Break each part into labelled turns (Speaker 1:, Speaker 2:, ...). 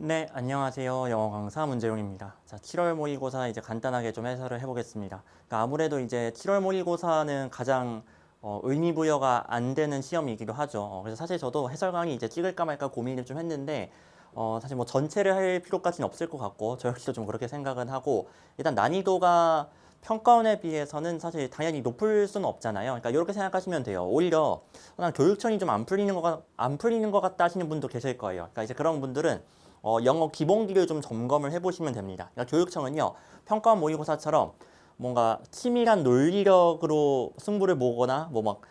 Speaker 1: 네, 안녕하세요. 영어 강사 문재용입니다. 자, 7월 모의고사 이제 간단하게 좀 해설을 해보겠습니다. 그러니까 아무래도 이제 7월 모의고사는 가장 의미 부여가 안 되는 시험이기도 하죠. 그래서 사실 저도 해설 강의 이제 찍을까 말까 고민을 좀 했는데 사실 뭐 전체를 할 필요까지는 없을 것 같고 저 역시도 좀 그렇게 생각은 하고 일단 난이도가 평가원에 비해서는 사실 당연히 높을 수는 없잖아요. 그러니까 이렇게 생각하시면 돼요. 오히려 난 교육청이 좀 안 풀리는 것 같다 하시는 분도 계실 거예요. 그러니까 이제 그런 분들은 영어 기본기를 좀 점검을 해보시면 됩니다. 그러니까 교육청은요, 평가원 모의고사처럼 뭔가 치밀한 논리력으로 승부를 보거나 뭐 막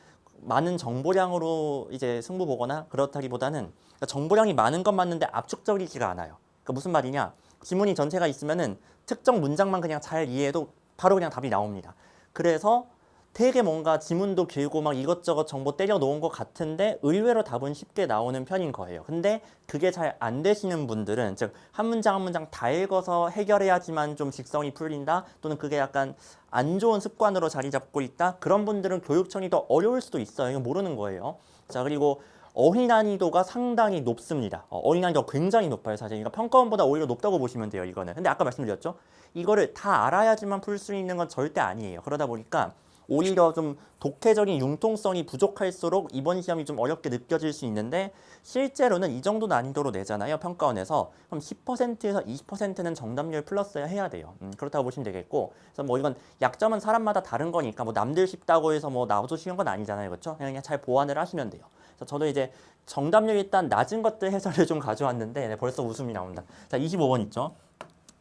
Speaker 1: 많은 정보량으로 이제 승부 보거나 그렇다기보다는 그러니까 정보량이 많은 건 맞는데 압축적이지가 않아요. 그러니까 무슨 말이냐? 지문이 전체가 있으면은 특정 문장만 그냥 잘 이해해도 바로 그냥 답이 나옵니다. 그래서 되게 뭔가 지문도 길고 막 이것저것 정보 때려 놓은 것 같은데 의외로 답은 쉽게 나오는 편인 거예요. 근데 그게 잘 안 되시는 분들은 즉 한 문장 한 문장 다 읽어서 해결해야지만 좀 직성이 풀린다 또는 그게 약간 안 좋은 습관으로 자리 잡고 있다 그런 분들은 교육청이 더 어려울 수도 있어요. 이거 모르는 거예요. 자, 그리고 어휘 난이도가 상당히 높습니다. 어휘 난이도가 굉장히 높아요, 사실. 그러니까 평가원보다 오히려 높다고 보시면 돼요, 이거는. 근데 아까 말씀드렸죠? 이거를 다 알아야지만 풀 수 있는 건 절대 아니에요. 그러다 보니까 오히려 좀 독해적인 융통성이 부족할수록 이번 시험이 좀 어렵게 느껴질 수 있는데 실제로는 이 정도 난이도로 내잖아요, 평가원에서. 그럼 10%에서 20%는 정답률 플러스야 해야 돼요. 그렇다고 보시면 되겠고. 그래서 뭐 이건 약점은 사람마다 다른 거니까 뭐 남들 쉽다고 해서 뭐 나도 쉬운 건 아니잖아요, 그렇죠? 그냥 잘 보완을 하시면 돼요. 그래서 저도 이제 정답률 일단 낮은 것들 해설을 좀 가져왔는데 네, 벌써 웃음이 나온다. 자, 25번 있죠.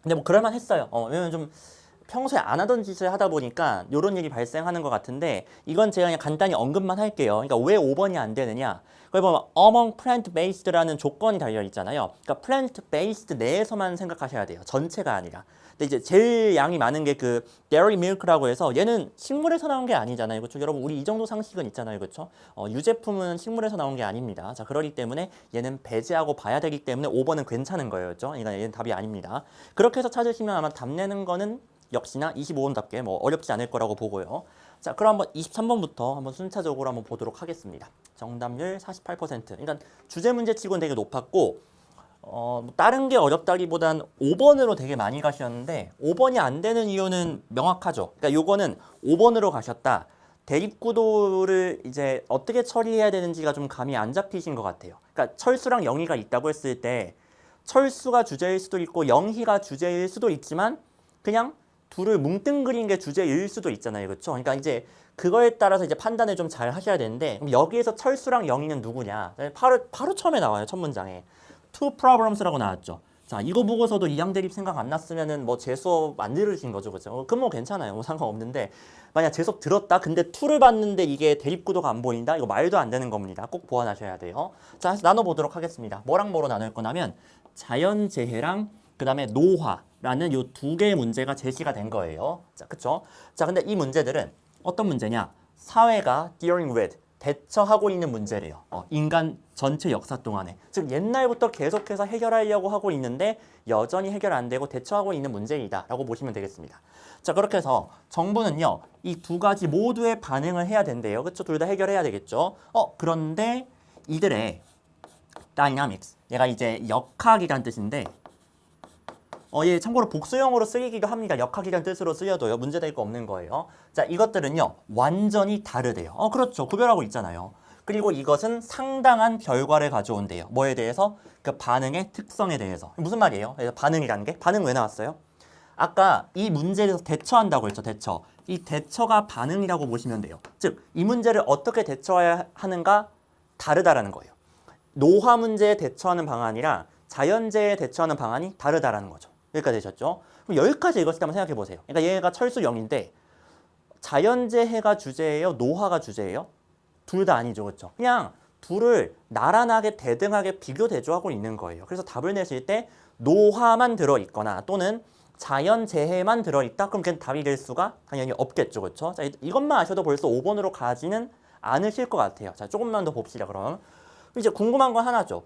Speaker 1: 근데 뭐 그럴만 했어요. 왜냐면 좀 평소에 안 하던 짓을 하다 보니까 이런 일이 발생하는 것 같은데 이건 제가 그냥 간단히 언급만 할게요. 그러니까 왜 5번이 안 되느냐? 거기 보면 among plant-based라는 조건이 달려 있잖아요. 그러니까 plant-based 내에서만 생각하셔야 돼요. 전체가 아니라. 근데 이제 제일 양이 많은 게 그 dairy milk라고 해서 얘는 식물에서 나온 게 아니잖아요. 그렇죠? 여러분 우리 이 정도 상식은 있잖아요. 그렇죠? 유제품은 식물에서 나온 게 아닙니다. 자, 그러기 때문에 얘는 배제하고 봐야 되기 때문에 5번은 괜찮은 거예요. 그렇죠? 그러니까 얘는 답이 아닙니다. 그렇게 해서 찾으시면 아마 답 내는 거는 역시나 25번답게 뭐 어렵지 않을 거라고 보고요. 자, 그럼 한번 23번부터 한번 순차적으로 한번 보도록 하겠습니다. 정답률 48%. 그러니까 주제 문제 치고는 되게 높았고 뭐 다른 게 어렵다기보단 5번으로 되게 많이 가셨는데 5번이 안 되는 이유는 명확하죠. 그러니까 요거는 5번으로 가셨다. 대립구도를 이제 어떻게 처리해야 되는지가 좀 감이 안 잡히신 것 같아요. 그러니까 철수랑 영희가 있다고 했을 때 철수가 주제일 수도 있고 영희가 주제일 수도 있지만 그냥 둘을 뭉뚱그린 게 주제일 수도 있잖아요. 그렇죠? 그러니까 이제 그거에 따라서 이제 판단을 좀 잘 하셔야 되는데 그럼 여기에서 철수랑 영희는 누구냐? 바로 처음에 나와요. 첫 문장에. two problems라고 나왔죠. 자, 이거 보고서도 이양 대립 생각 안 났으면은 뭐 제 수업 안 들으신 거죠. 그죠? 그럼 뭐 괜찮아요. 뭐 상관없는데 만약 제 수업 들었다. 근데 to를 봤는데 이게 대립 구도가 안 보인다. 이거 말도 안 되는 겁니다. 꼭 보완하셔야 돼요. 자, 나눠보도록 하겠습니다. 뭐랑 뭐로 나눌 거냐면 자연재해랑 그 다음에 노화라는 요 두 개의 문제가 제시가 된 거예요. 자, 그쵸? 자, 근데 이 문제들은 어떤 문제냐? 사회가 dealing with, 대처하고 있는 문제래요. 인간 전체 역사 동안에. 즉, 옛날부터 계속해서 해결하려고 하고 있는데 여전히 해결 안 되고 대처하고 있는 문제이다. 라고 보시면 되겠습니다. 자, 그렇게 해서 정부는요, 이 두 가지 모두의 반응을 해야 된대요. 그쵸? 둘 다 해결해야 되겠죠? 그런데 이들의 dynamics, 얘가 이제 역학이란 뜻인데 얘 참고로 복수형으로 쓰이기도 합니다. 역학이란 뜻으로 쓰여도요. 문제될 거 없는 거예요. 자, 이것들은요. 완전히 다르대요. 그렇죠. 구별하고 있잖아요. 그리고 이것은 상당한 결과를 가져온대요. 뭐에 대해서? 그 반응의 특성에 대해서. 무슨 말이에요? 반응이라는 게? 반응 왜 나왔어요? 아까 이 문제에 대해서 대처한다고 했죠. 대처. 이 대처가 반응이라고 보시면 돼요. 즉, 이 문제를 어떻게 대처해야 하는가 다르다라는 거예요. 노화 문제에 대처하는 방안이랑 자연재해에 대처하는 방안이 다르다라는 거죠. 여기까지 되셨죠? 그럼 여기까지 읽었을 때 한번 생각해 보세요. 그러니까 얘가 철수 0인데 자연재해가 주제예요? 노화가 주제예요? 둘 다 아니죠. 그렇죠? 그냥 둘을 나란하게 대등하게 비교 대조하고 있는 거예요. 그래서 답을 내실 때 노화만 들어있거나 또는 자연재해만 들어있다? 그럼 그냥 답이 될 수가 당연히 없겠죠. 그렇죠? 자, 이것만 아셔도 벌써 5번으로 가지는 않으실 것 같아요. 자, 조금만 더 봅시다. 그럼. 이제 궁금한 건 하나죠.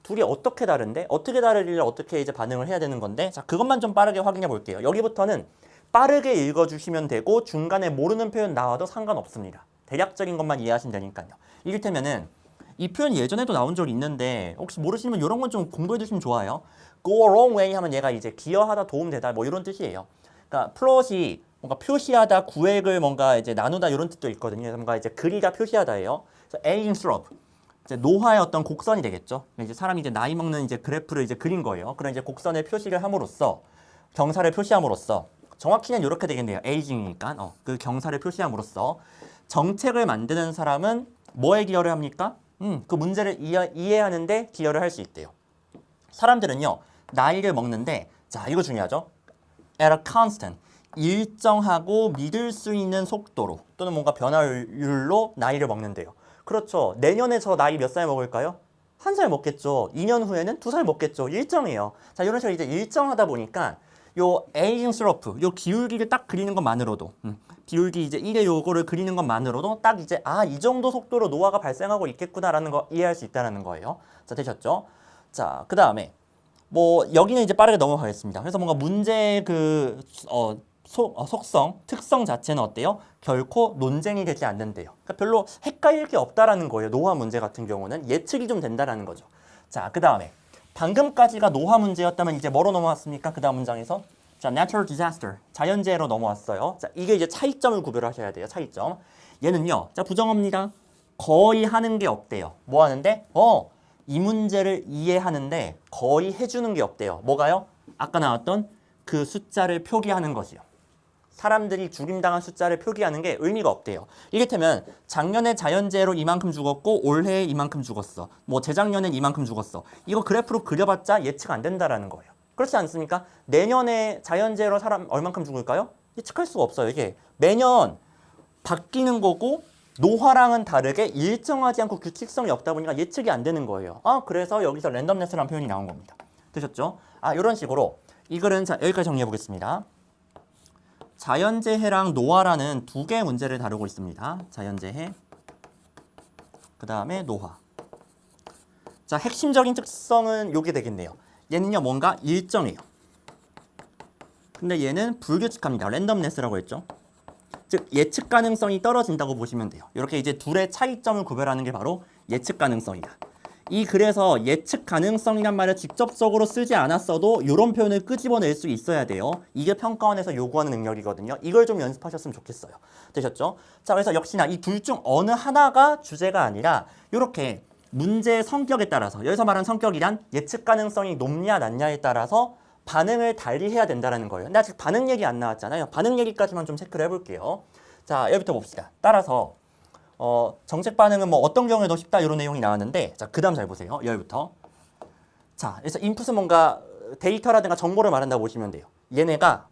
Speaker 1: 둘이 어떻게 다른데? 어떻게 다르길래 어떻게 이제 반응을 해야 되는 건데? 자, 그것만 좀 빠르게 확인해 볼게요. 여기부터는 빠르게 읽어주시면 되고 중간에 모르는 표현 나와도 상관없습니다. 대략적인 것만 이해하시면 되니까요. 이를테면은 이 표현 예전에도 나온 적이 있는데 혹시 모르시면 이런 건 좀 공부해 두시면 좋아요. go a long way 하면 얘가 이제 기여하다, 도움되다 뭐 이런 뜻이에요. 그러니까 플롯이 뭔가 표시하다, 구획을 뭔가 이제 나누다 이런 뜻도 있거든요. 뭔가 이제 그리다, 표시하다예요. 그래서 aging slope. 이제 노화의 어떤 곡선이 되겠죠. 이제 사람이 이제 나이 먹는 이제 그래프를 이제 그린 거예요. 그런 이제 곡선의 표시를 함으로써 경사를 표시함으로써 정확히는 이렇게 되겠네요. aging이니까 그 경사를 표시함으로써 정책을 만드는 사람은 뭐에 기여를 합니까? 그 문제를 이해하는데 기여를 할 수 있대요. 사람들은요 나이를 먹는데 자 이거 중요하죠. at a constant 일정하고 믿을 수 있는 속도로 또는 뭔가 변화율로 나이를 먹는데요. 그렇죠. 내년에 저 나이 몇 살 먹을까요? 1살 먹겠죠. 2년 후에는 2살 먹겠죠. 일정해요. 자 이런 식으로 이제 일정하다 보니까 요 aging slope, 요 기울기를 딱 그리는 것만으로도 기울기 이제 1의 요거를 그리는 것만으로도 딱 이제 이 정도 속도로 노화가 발생하고 있겠구나라는 거 이해할 수 있다는 거예요. 자 되셨죠? 자 그 다음에 뭐 여기는 이제 빠르게 넘어가겠습니다. 그래서 뭔가 문제의 그 속성, 특성 자체는 어때요? 결코 논쟁이 되지 않는데요. 그러니까 별로 헷갈릴 게 없다라는 거예요. 노화 문제 같은 경우는 예측이 좀 된다라는 거죠. 자, 그 다음에 방금까지가 노화 문제였다면 이제 뭐로 넘어왔습니까? 그 다음 문장에서 자, natural disaster, 자연재해로 넘어왔어요. 자, 이게 이제 차이점을 구별하셔야 돼요. 차이점. 얘는요, 자 부정어입니다. 거의 하는 게 없대요. 뭐 하는데? 이 문제를 이해하는데 거의 해주는 게 없대요. 뭐가요? 아까 나왔던 그 숫자를 표기하는 것이요. 사람들이 죽임당한 숫자를 표기하는 게 의미가 없대요. 이를테면 작년에 자연재해로 이만큼 죽었고 올해에 이만큼 죽었어. 뭐 재작년엔 이만큼 죽었어. 이거 그래프로 그려봤자 예측 안 된다라는 거예요. 그렇지 않습니까? 내년에 자연재해로 사람 얼만큼 죽을까요? 예측할 수가 없어요. 이게 매년 바뀌는 거고 노화랑은 다르게 일정하지 않고 규칙성이 없다 보니까 예측이 안 되는 거예요. 그래서 여기서 랜덤네스라는 표현이 나온 겁니다. 되셨죠? 이런 식으로 이 글은 자, 여기까지 정리해 보겠습니다. 자연재해랑 노화라는 두 개의 문제를 다루고 있습니다. 자연재해, 그 다음에 노화. 자, 핵심적인 특성은 요게 되겠네요. 얘는요, 뭔가 일정해요. 근데 얘는 불규칙합니다. 랜덤네스라고 했죠. 즉, 예측 가능성이 떨어진다고 보시면 돼요. 이렇게 이제 둘의 차이점을 구별하는 게 바로 예측 가능성이다. 이 글에서 예측 가능성이란 말을 직접적으로 쓰지 않았어도 이런 표현을 끄집어낼 수 있어야 돼요. 이게 평가원에서 요구하는 능력이거든요. 이걸 좀 연습하셨으면 좋겠어요. 되셨죠? 자, 그래서 역시나 이 둘 중 어느 하나가 주제가 아니라 이렇게 문제의 성격에 따라서 여기서 말하는 성격이란 예측 가능성이 높냐 낮냐에 따라서 반응을 달리 해야 된다는 거예요. 근데 아직 반응 얘기 안 나왔잖아요. 반응 얘기까지만 좀 체크를 해볼게요. 자, 여기부터 봅시다. 따라서 정책 반응은 뭐 어떤 경우에 더 쉽다 이런 내용이 나왔는데 자, 그 다음 잘 보세요. 여기부터. 자, 그래서 인풋은 뭔가 데이터라든가 정보를 말한다고 보시면 돼요. 얘네가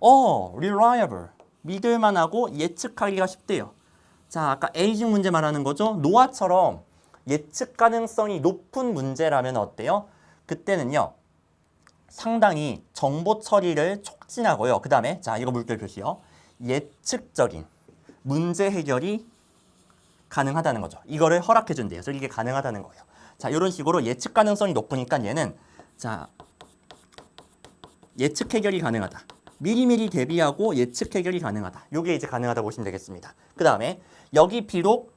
Speaker 1: reliable, 믿을만하고 예측하기가 쉽대요. 자, 아까 에이징 문제 말하는 거죠. 노화처럼 예측 가능성이 높은 문제라면 어때요? 그때는요. 상당히 정보 처리를 촉진하고요. 그 다음에 자, 이거 물결 표시요. 예측적인 문제 해결이 가능하다는 거죠. 이거를 허락해 준대요. 그래서 이게 가능하다는 거예요. 자, 이런 식으로 예측 가능성이 높으니까 얘는 자, 예측 해결이 가능하다. 미리미리 대비하고 예측 해결이 가능하다. 요게 이제 가능하다고 보시면 되겠습니다. 그 다음에 여기 비록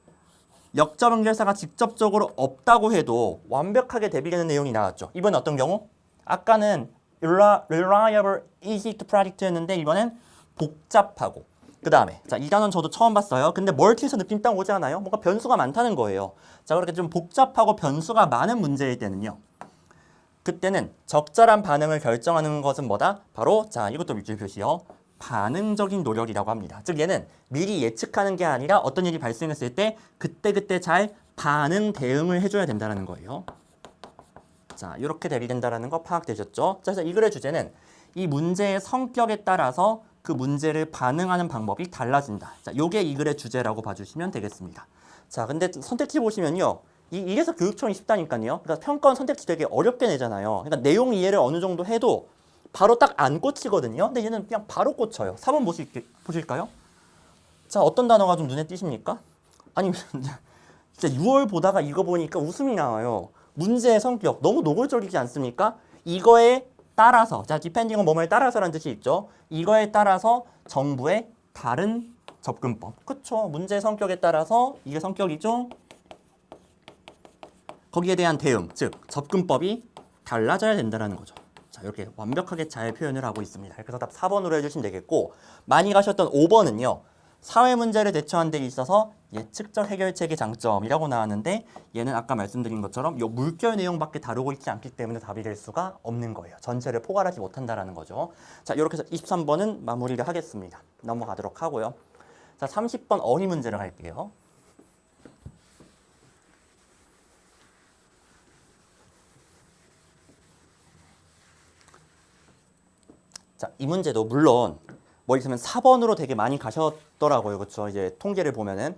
Speaker 1: 역점 연결사가 직접적으로 없다고 해도 완벽하게 대비되는 내용이 나왔죠. 이번엔 어떤 경우? 아까는 reliable, easy to predict였는데 이번엔 복잡하고 그 다음에 자, 이 단어는 저도 처음 봤어요. 근데 멀티에서 느낌 딱 오지 않아요? 뭔가 변수가 많다는 거예요. 자, 그렇게 좀 복잡하고 변수가 많은 문제일 때는요. 그때는 적절한 반응을 결정하는 것은 뭐다? 바로 자, 이것도 밑줄 표시요. 반응적인 노력이라고 합니다. 즉 얘는 미리 예측하는 게 아니라 어떤 일이 발생했을 때 그때그때 잘 반응 대응을 해줘야 된다는 거예요. 자, 이렇게 대비된다는 거 파악되셨죠? 자, 그래서 이 글의 주제는 이 문제의 성격에 따라서 그 문제를 반응하는 방법이 달라진다. 자, 요게 이 글의 주제라고 봐주시면 되겠습니다. 자, 근데 선택지 보시면요. 이래서 교육청이 쉽다니까요. 그러니까 평가원 선택지 되게 어렵게 내잖아요. 그러니까 내용 이해를 어느 정도 해도 바로 딱 안 꽂히거든요. 근데 얘는 그냥 바로 꽂혀요. 4번 보실까요? 자, 어떤 단어가 좀 눈에 띄십니까? 아니, 진짜 6월 보다가 이거 보니까 웃음이 나와요. 문제의 성격 너무 노골적이지 않습니까? 이거에 따라서 자, depending on 뭐뭐에 따라서라는 뜻이 있죠. 이거에 따라서 정부의 다른 접근법. 그쵸? 문제의 성격에 따라서 이게 성격이죠. 거기에 대한 대응, 즉 접근법이 달라져야 된다는 거죠. 자, 이렇게 완벽하게 잘 표현을 하고 있습니다. 그래서 답 4번으로 해주시면 되겠고, 많이 가셨던 5번은요. 사회 문제를 대처하는 데 있어서 예측적 해결책의 장점이라고 나왔는데, 얘는 아까 말씀드린 것처럼 이 물결 내용밖에 다루고 있지 않기 때문에 답이 될 수가 없는 거예요. 전체를 포괄하지 못한다라는 거죠. 자, 이렇게 해서 23번은 마무리를 하겠습니다. 넘어가도록 하고요. 자, 30번 어휘 문제를 갈게요. 자, 이 문제도 물론 뭐 있으면 4번으로 되게 많이 가셨더라고요. 그렇죠? 이제 통계를 보면은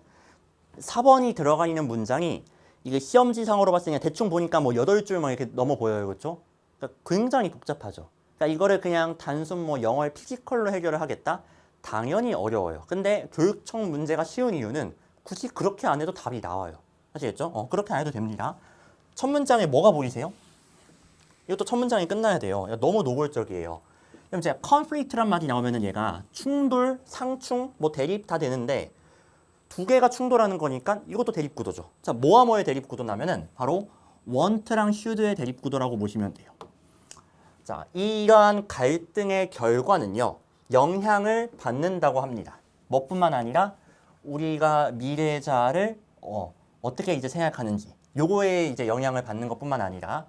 Speaker 1: 4번이 들어가 있는 문장이 이게 시험지상으로 봤을 때 대충 보니까 뭐 8줄만 이렇게 넘어 보여요. 그렇죠? 그러니까 굉장히 복잡하죠. 그러니까 이거를 그냥 단순 뭐 영어의 피지컬로 해결을 하겠다? 당연히 어려워요. 근데 교육청 문제가 쉬운 이유는 굳이 그렇게 안 해도 답이 나와요. 아시겠죠? 그렇게 안 해도 됩니다. 첫 문장에 뭐가 보이세요? 이것도 첫 문장이 끝나야 돼요. 너무 노골적이에요. 그럼 제가 conflict란 말이 나오면은 얘가 충돌, 상충, 뭐 대립 다 되는데 두 개가 충돌하는 거니까 이것도 대립 구도죠. 자, 뭐와 뭐의 대립 구도냐면은 바로 want랑 should의 대립 구도라고 보시면 돼요. 자, 이러한 갈등의 결과는요. 영향을 받는다고 합니다. 뭐뿐만 아니라 우리가 미래자를 어떻게 이제 생각하는지 요거에 이제 영향을 받는 것뿐만 아니라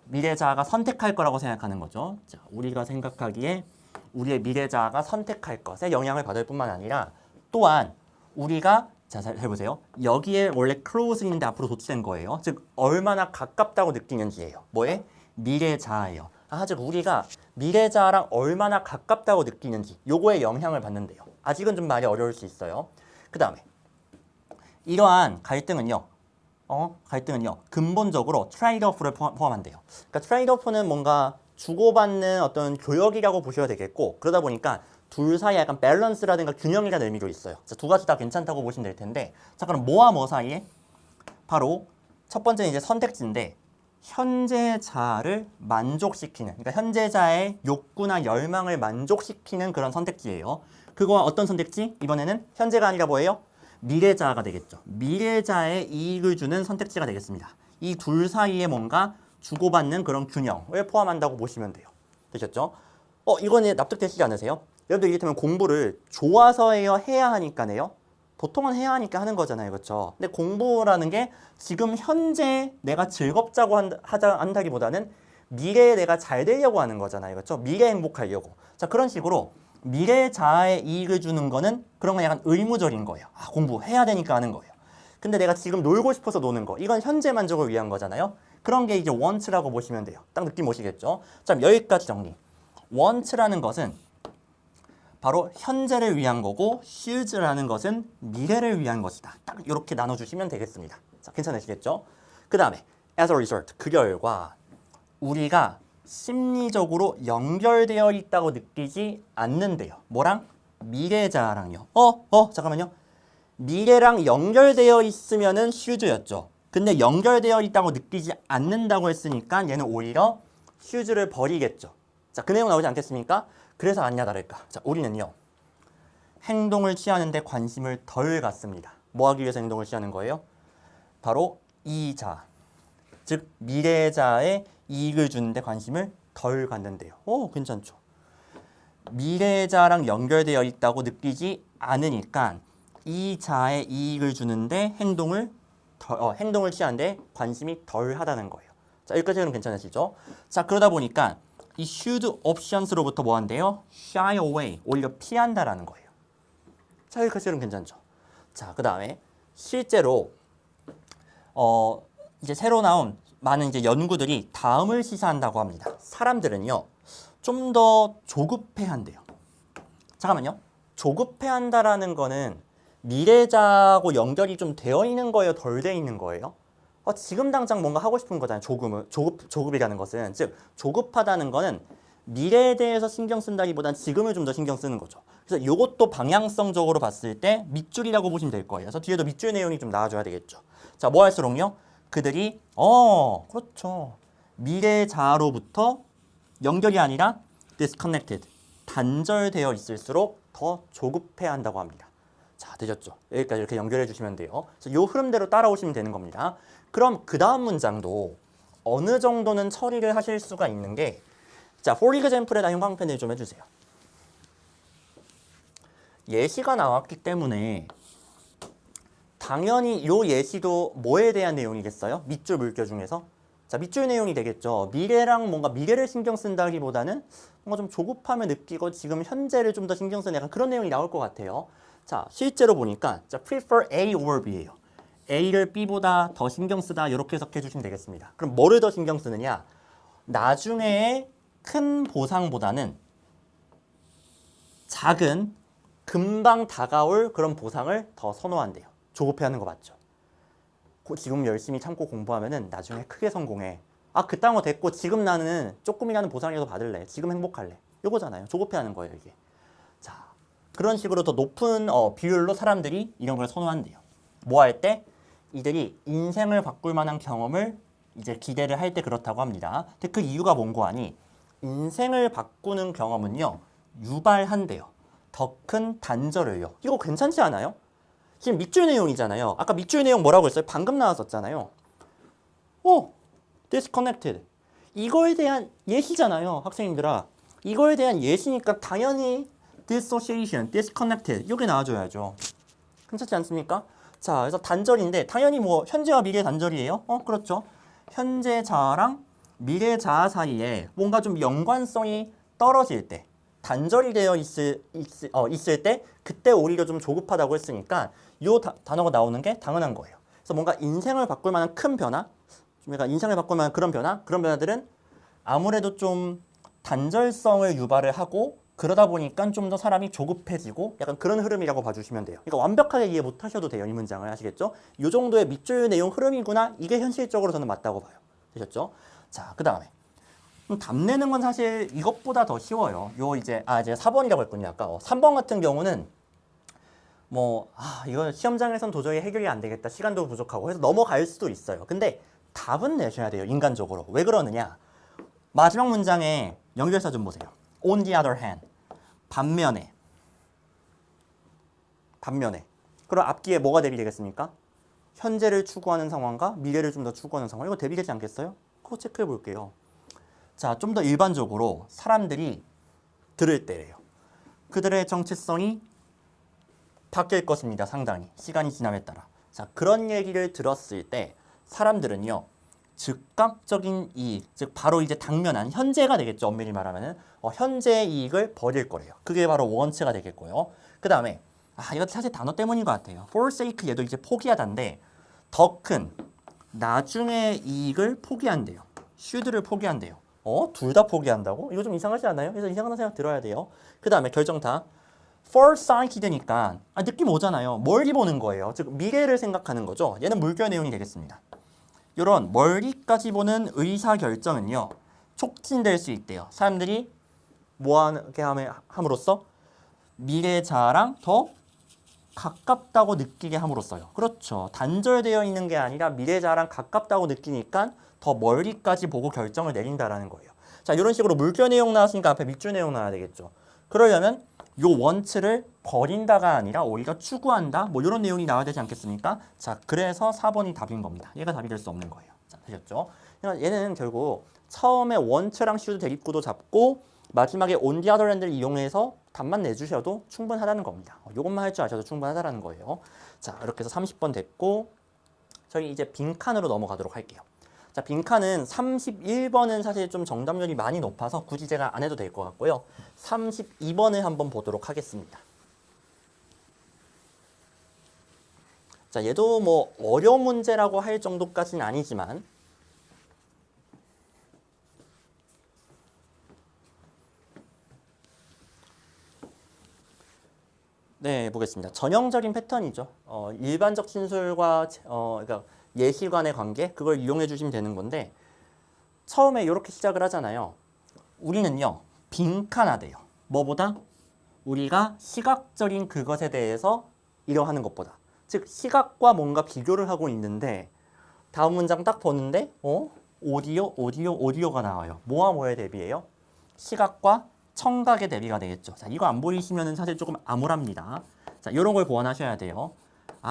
Speaker 1: 미래자가 선택할 거라고 생각하는 거죠. 자, 우리가 생각하기에 우리의 미래자가 선택할 것에 영향을 받을 뿐만 아니라 또한 우리가 자, 잘 보세요. 여기에 원래 close인데 앞으로 도치된 거예요. 즉 얼마나 가깝다고 느끼는지예요. 뭐에? 미래자예요. 즉 우리가 미래자랑 얼마나 가깝다고 느끼는지 요거에 영향을 받는데요. 아직은 좀 말이 어려울 수 있어요. 그 다음에 이러한 갈등은요. 근본적으로 트레이드오프를 포함한대요. 그러니까 트레이드오프는 뭔가 주고받는 어떤 교역이라고 보셔야 되겠고, 그러다 보니까 둘 사이에 약간 밸런스라든가 균형이라는 의미도 있어요. 자, 두 가지 다 괜찮다고 보시면 될 텐데, 자, 그럼 뭐와 뭐 사이에? 바로 첫 번째는 이제 선택지인데 현재자를 만족시키는, 그러니까 현재자의 욕구나 열망을 만족시키는 그런 선택지예요. 그거와 어떤 선택지? 이번에는 현재가 아니라 뭐예요? 미래자가 되겠죠. 미래자의 이익을 주는 선택지가 되겠습니다. 이 둘 사이에 뭔가 주고받는 그런 균형을 포함한다고 보시면 돼요. 되셨죠? 이거는 납득되시지 않으세요? 여러분들 이를테면 공부를 좋아서 해야 하니까네요. 보통은 해야 하니까 하는 거잖아요. 그렇죠? 근데 공부라는 게 지금 현재 내가 즐겁자고 한다기보다는 미래에 내가 잘 되려고 하는 거잖아요. 그렇죠? 미래 행복하려고. 자, 그런 식으로 미래자의 이익을 주는 거는 그런 건 약간 의무적인 거예요. 공부해야 되니까 하는 거예요. 근데 내가 지금 놀고 싶어서 노는 거, 이건 현재 만족을 위한 거잖아요. 그런 게 이제 want라고 보시면 돼요. 딱 느낌 오시겠죠? 자, 여기까지 정리. want라는 것은 바로 현재를 위한 거고 should라는 것은 미래를 위한 것이다. 딱 이렇게 나눠주시면 되겠습니다. 자, 괜찮으시겠죠? 그 다음에 as a result, 그 결과 우리가 심리적으로 연결되어 있다고 느끼지 않는데요. 뭐랑? 미래자랑요. 잠깐만요. 미래랑 연결되어 있으면은 should였죠. 근데 연결되어 있다고 느끼지 않는다고 했으니까 얘는 오히려 should를 버리겠죠. 자, 그 내용 나오지 않겠습니까? 그래서 아니냐 다를까. 자, 우리는요. 행동을 취하는데 관심을 덜 갖습니다. 뭐 하기 위해서 행동을 취하는 거예요? 바로 이자, 즉 미래자의 이익을 주는데 관심을 덜 갖는데요. 괜찮죠. 미래자랑 연결되어 있다고 느끼지 않으니까 이 자의 이익을 주는데 행동을 취하는데 관심이 덜 하다는 거예요. 자, 여기까지는 괜찮으시죠? 자, 그러다 보니까 이 should options로부터 뭐 한대요? shy away, 오히려 피한다라는 거예요. 자, 여기까지는 괜찮죠? 자, 그 다음에 실제로 이제 새로 나온 많은 이제 연구들이 다음을 시사한다고 합니다. 사람들은요, 좀 더 조급해한대요. 잠깐만요. 조급해한다라는 거는 미래자하고 연결이 좀 되어 있는 거예요? 덜 되어 있는 거예요? 지금 당장 뭔가 하고 싶은 거잖아요. 조급이라는 것은. 즉, 조급하다는 거는 미래에 대해서 신경 쓴다기보단 지금을 좀 더 신경 쓰는 거죠. 그래서 이것도 방향성적으로 봤을 때 밑줄이라고 보시면 될 거예요. 그래서 뒤에도 밑줄 내용이 좀 나와줘야 되겠죠. 자, 뭐 할수록요? 그들이 그렇죠. 미래자로부터 연결이 아니라 disconnected, 단절되어 있을수록 더 조급해한다고 합니다. 자, 되셨죠? 여기까지 이렇게 연결해 주시면 돼요. 그래서 이 흐름대로 따라오시면 되는 겁니다. 그럼 그 다음 문장도 어느 정도는 처리를 하실 수가 있는 게, 자, for example에다 형광펜을 좀 해주세요. 예시가 나왔기 때문에 당연히 요 예시도 뭐에 대한 내용이겠어요? 밑줄 물결 중에서. 자, 밑줄 내용이 되겠죠. 미래랑 뭔가 미래를 신경 쓴다기보다는 뭔가 좀 조급함을 느끼고 지금 현재를 좀 더 신경 쓰는 약간 그런 내용이 나올 것 같아요. 자, 실제로 보니까 자, prefer A over B예요. A를 B보다 더 신경 쓰다 이렇게 해석해 주시면 되겠습니다. 그럼 뭐를 더 신경 쓰느냐? 나중에 큰 보상보다는 작은 금방 다가올 그런 보상을 더 선호한대요. 조급해하는 거 맞죠? 지금 열심히 참고 공부하면은 나중에 크게 성공해. 아, 그딴 거 됐고 지금 나는 조금이라는 보상이라도 받을래. 지금 행복할래. 요거잖아요. 조급해하는 거예요, 이게. 자, 그런 식으로 더 높은 비율로 사람들이 이런 걸 선호한대요. 뭐 할 때? 이들이 인생을 바꿀 만한 경험을 이제 기대를 할 때 그렇다고 합니다. 근데 그 이유가 뭔고 하니 인생을 바꾸는 경험은요, 유발한대요. 더 큰 단절을요. 이거 괜찮지 않아요? 지금 밑줄 내용이잖아요. 아까 밑줄 내용 뭐라고 했어요? 방금 나왔었잖아요. disconnected. 이거에 대한 예시잖아요, 학생님들아. 이거에 대한 예시니까 당연히 dissociation, disconnected 이게 나와줘야죠. 괜찮지 않습니까? 자, 그래서 단절인데 당연히 뭐 현재와 미래 단절이에요. 그렇죠. 현재자랑 미래자 사이에 뭔가 좀 연관성이 떨어질 때, 단절이 되어 있을 때 그때 오히려 좀 조급하다고 했으니까 이 단어가 나오는 게 당연한 거예요. 그래서 뭔가 인생을 바꿀 만한 큰 변화, 좀 약간 인생을 바꿀 만한 그런 변화들은 아무래도 좀 단절성을 유발을 하고 그러다 보니까 좀 더 사람이 조급해지고 약간 그런 흐름이라고 봐주시면 돼요. 그러니까 완벽하게 이해 못 하셔도 돼요. 이 문장을 아시겠죠? 이 정도의 밑줄 내용 흐름이구나. 이게 현실적으로 저는 맞다고 봐요. 되셨죠? 자, 그 다음에 답내는 건 사실 이것보다 더 쉬워요. 이제 4번이라고 했군요. 아까 3번 같은 경우는 이거 시험장에선 도저히 해결이 안 되겠다. 시간도 부족하고 해서 넘어갈 수도 있어요. 근데 답은 내셔야 돼요. 인간적으로. 왜 그러느냐? 마지막 문장에 연결사 좀 보세요. On the other hand. 반면에. 그럼 앞뒤에 뭐가 대비되겠습니까? 현재를 추구하는 상황과 미래를 좀 더 추구하는 상황. 이거 대비되지 않겠어요? 그거 체크해 볼게요. 자, 좀 더 일반적으로 사람들이 들을 때래요. 그들의 정체성이 바뀔 것입니다. 상당히. 시간이 지남에 따라. 자, 그런 얘기를 들었을 때 사람들은요. 즉각적인 이익, 즉 바로 이제 당면한 현재가 되겠죠. 엄밀히 말하면은 현재의 이익을 버릴 거래요. 그게 바로 원체가 되겠고요. 그 다음에 이거 사실 단어 때문인 것 같아요. forsake 얘도 이제 포기하다인데 더 큰 나중의 이익을 포기한대요. should를 포기한대요. 둘 다 포기한다고? 이거 좀 이상하지 않아요? 그래서 이상한 생각 들어야 돼요. 그 다음에 결정타 foresight되니까 느낌 오잖아요. 멀리 보는 거예요. 즉 미래를 생각하는 거죠. 얘는 물결 내용이 되겠습니다. 이런 멀리까지 보는 의사결정은요. 촉진될 수 있대요. 사람들이 뭐하게 함으로써 미래자랑 더 가깝다고 느끼게 함으로써요. 그렇죠. 단절되어 있는 게 아니라 미래자랑 가깝다고 느끼니까 더 멀리까지 보고 결정을 내린다라는 거예요. 자, 이런 식으로 물결 내용 나왔으니까 앞에 밑줄 내용 나와야 되겠죠. 그러려면 요 원칙을 버린다가 아니라 오히려 추구한다. 뭐 이런 내용이 나와야 되지 않겠습니까? 자, 그래서 4번이 답인 겁니다. 얘가 답이 될 수 없는 거예요. 자, 되셨죠? 얘는 결국 처음에 원체랑 should 대립구도 잡고 마지막에 on the other hand를 이용해서 답만 내주셔도 충분하다는 겁니다. 이것만 할 줄 아셔도 충분하다는 거예요. 자, 이렇게 해서 30번 됐고 저희 이제 빈칸으로 넘어가도록 할게요. 자, 빈칸은 31번은 사실 좀 정답률이 많이 높아서 굳이 제가 안 해도 될 것 같고요. 32번을 한번 보도록 하겠습니다. 자, 얘도 뭐 어려운 문제라고 할 정도까지는 아니지만 네, 보겠습니다. 전형적인 패턴이죠. 일반적 진술과 그러니까 예시관의 관계 그걸 이용해 주시면 되는 건데 처음에 이렇게 시작을 하잖아요. 우리는요 빈칸하대요. 뭐보다? 우리가 시각적인 그것에 대해서 이러하는 것보다. 즉 시각과 뭔가 비교를 하고 있는데 다음 문장 딱 보는데 오디오가 나와요. 뭐와 뭐에 대비해요? 시각과 청각의 대비가 되겠죠. 자, 이거 안 보이시면은 사실 조금 암울합니다. 자, 이런 걸 보완하셔야 돼요.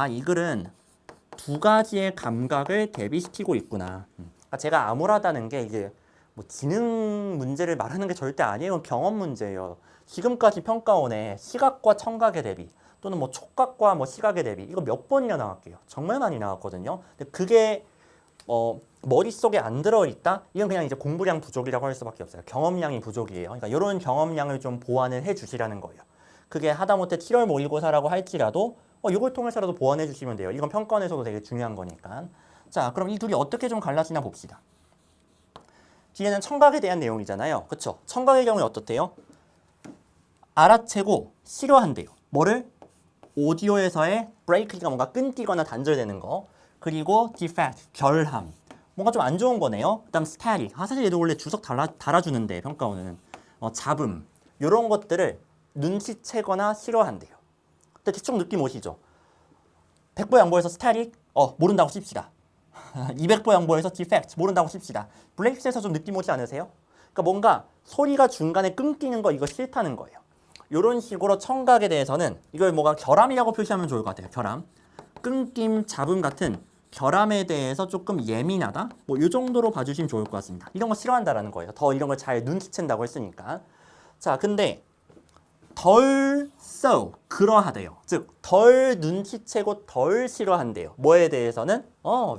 Speaker 1: 이 글은 두 가지의 감각을 대비시키고 있구나. 그러니까 제가 암울하다는 게 이게 뭐 지능 문제를 말하는 게 절대 아니에요. 경험 문제예요. 지금까지 평가원에 시각과 청각의 대비 또는 뭐 촉각과 뭐 시각의 대비 이거 몇 번이나 나왔게요. 정말 많이 나왔거든요. 근데 그게 머릿속에 안 들어있다? 이건 그냥 이제 공부량 부족이라고 할 수밖에 없어요. 경험량이 부족이에요. 그러니까 이런 경험량을 좀 보완을 해 주시라는 거예요. 그게 하다못해 7월 모의고사라고 할지라도 이걸 통해서라도 보완해 주시면 돼요. 이건 평가원에서도 되게 중요한 거니까. 자, 그럼 이 둘이 어떻게 좀 갈라지나 봅시다. 뒤에는 청각에 대한 내용이잖아요. 그쵸? 청각의 경우에 어떻대요? 알아채고 싫어한대요. 뭐를? 오디오에서의 브레이크가 뭔가 끊기거나 단절되는 거. 그리고 defect, 결함. 뭔가 좀 안 좋은 거네요. 그 다음 static. 사실 얘도 원래 주석 달아주는데 평가원은. 잡음. 이런 것들을 눈치채거나 싫어한대요. 근데 대충 느낌 오시죠? 100보 양보해서 static? 모른다고 칩시다. 200보 양보해서 defect? 모른다고 칩시다. 블레이크에서 좀 느낌 오지 않으세요? 그러니까 뭔가 소리가 중간에 끊기는 거 이거 싫다는 거예요. 이런 식으로 청각에 대해서는 이걸 뭐가 결함이라고 표시하면 좋을 것 같아요. 결함. 끊김, 잡음 같은 결함에 대해서 조금 예민하다? 뭐 이 정도로 봐주시면 좋을 것 같습니다. 이런 거 싫어한다라는 거예요. 더 이런 걸 잘 눈치챈다고 했으니까. 자, 근데 덜 so 그러하대요. 즉 덜 눈치채고 덜 싫어한대요. 뭐에 대해서는?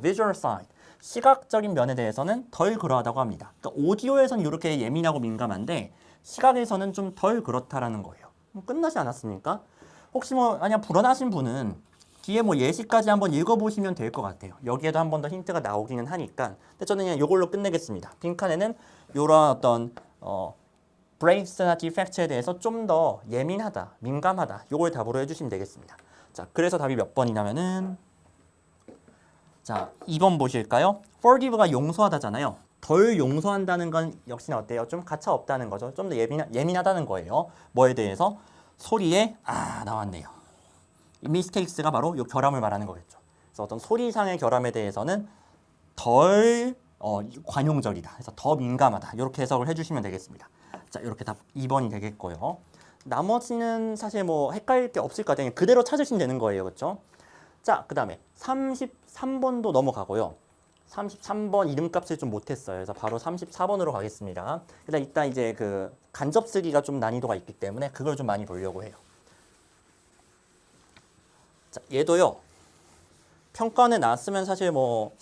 Speaker 1: visual side. 시각적인 면에 대해서는 덜 그러하다고 합니다. 그러니까 오디오에서는 이렇게 예민하고 민감한데 시각에서는 좀 덜 그렇다라는 거예요. 끝나지 않았습니까? 혹시 뭐 만약 불안하신 분은 뒤에 뭐 예시까지 한번 읽어보시면 될 것 같아요. 여기에도 한 번 더 힌트가 나오기는 하니까. 근데 저는 그냥 이걸로 끝내겠습니다. 빈칸에는 이런 어떤 브레이크나 디펙트에 대해서 좀 더 예민하다, 민감하다. 이걸 답으로 해주시면 되겠습니다. 자, 그래서 답이 몇 번이냐면은 자, 2번 보실까요? forgive가 용서하다잖아요. 덜 용서한다는 건 역시나 어때요? 좀 가차 없다는 거죠. 좀 더 예민하다는 거예요. 뭐에 대해서? 소리에 나왔네요. mistakes가 바로 이 결함을 말하는 거겠죠. 그래서 어떤 소리상의 결함에 대해서는 덜 관용적이다. 그래서 더 민감하다. 이렇게 해석을 해주시면 되겠습니다. 자, 이렇게 답 2번이 되겠고요. 나머지는 사실 뭐 헷갈릴 게 없을 것 같아요. 그대로 찾으시면 되는 거예요. 그렇죠? 자, 그 다음에 33번도 넘어가고요. 33번 이름값을 좀 못했어요. 그래서 바로 34번으로 가겠습니다. 일단 이따 이제 그 간접 쓰기가 좀 난이도가 있기 때문에 그걸 좀 많이 보려고 해요. 자, 얘도요. 평가원에 나왔으면 사실 뭐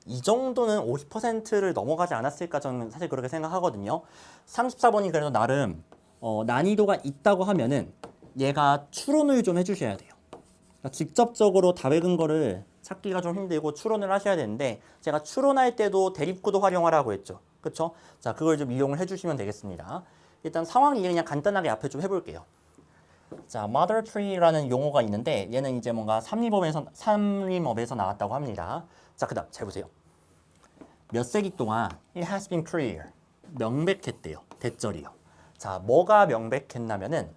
Speaker 1: 이 정도는 50%를 넘어가지 않았을까 저는 사실 그렇게 생각하거든요. 34번이 그래도 나름 난이도가 있다고 하면은 얘가 추론을 좀 해주셔야 돼요. 그러니까 직접적으로 답의 근거를 찾기가 좀 힘들고 추론을 하셔야 되는데 제가 추론할 때도 대립구도 활용하라고 했죠. 그렇죠? 자, 그걸 좀 이용을 해주시면 되겠습니다. 일단 상황 이해 그냥 간단하게 앞에 좀 해볼게요. 자, mother tree라는 용어가 있는데 얘는 이제 뭔가 삼림업에서 나왔다고 합니다. 자, 그다음 잘 보세요. 몇 세기 동안 it has been clear. 명백했대요. 대절이요. 자, 뭐가 명백했냐면은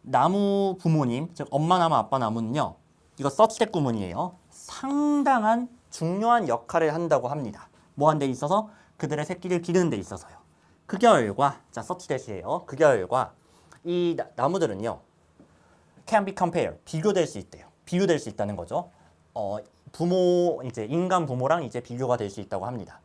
Speaker 1: 나무 부모님, 즉 엄마 나무 아빠 나무는요. 이거 서치댓 구문이에요. 상당한 중요한 역할을 한다고 합니다. 뭐 한 데 있어서? 그들의 새끼를 기르는 데 있어서요. 그 결과, 자, 서치댓이에요. 그 결과 이 나무들은요. can be compared. 비교될 수 있대요. 비교될 수 있다는 거죠. 부모, 이제 인간 부모랑 이제 비교가 될 수 있다고 합니다.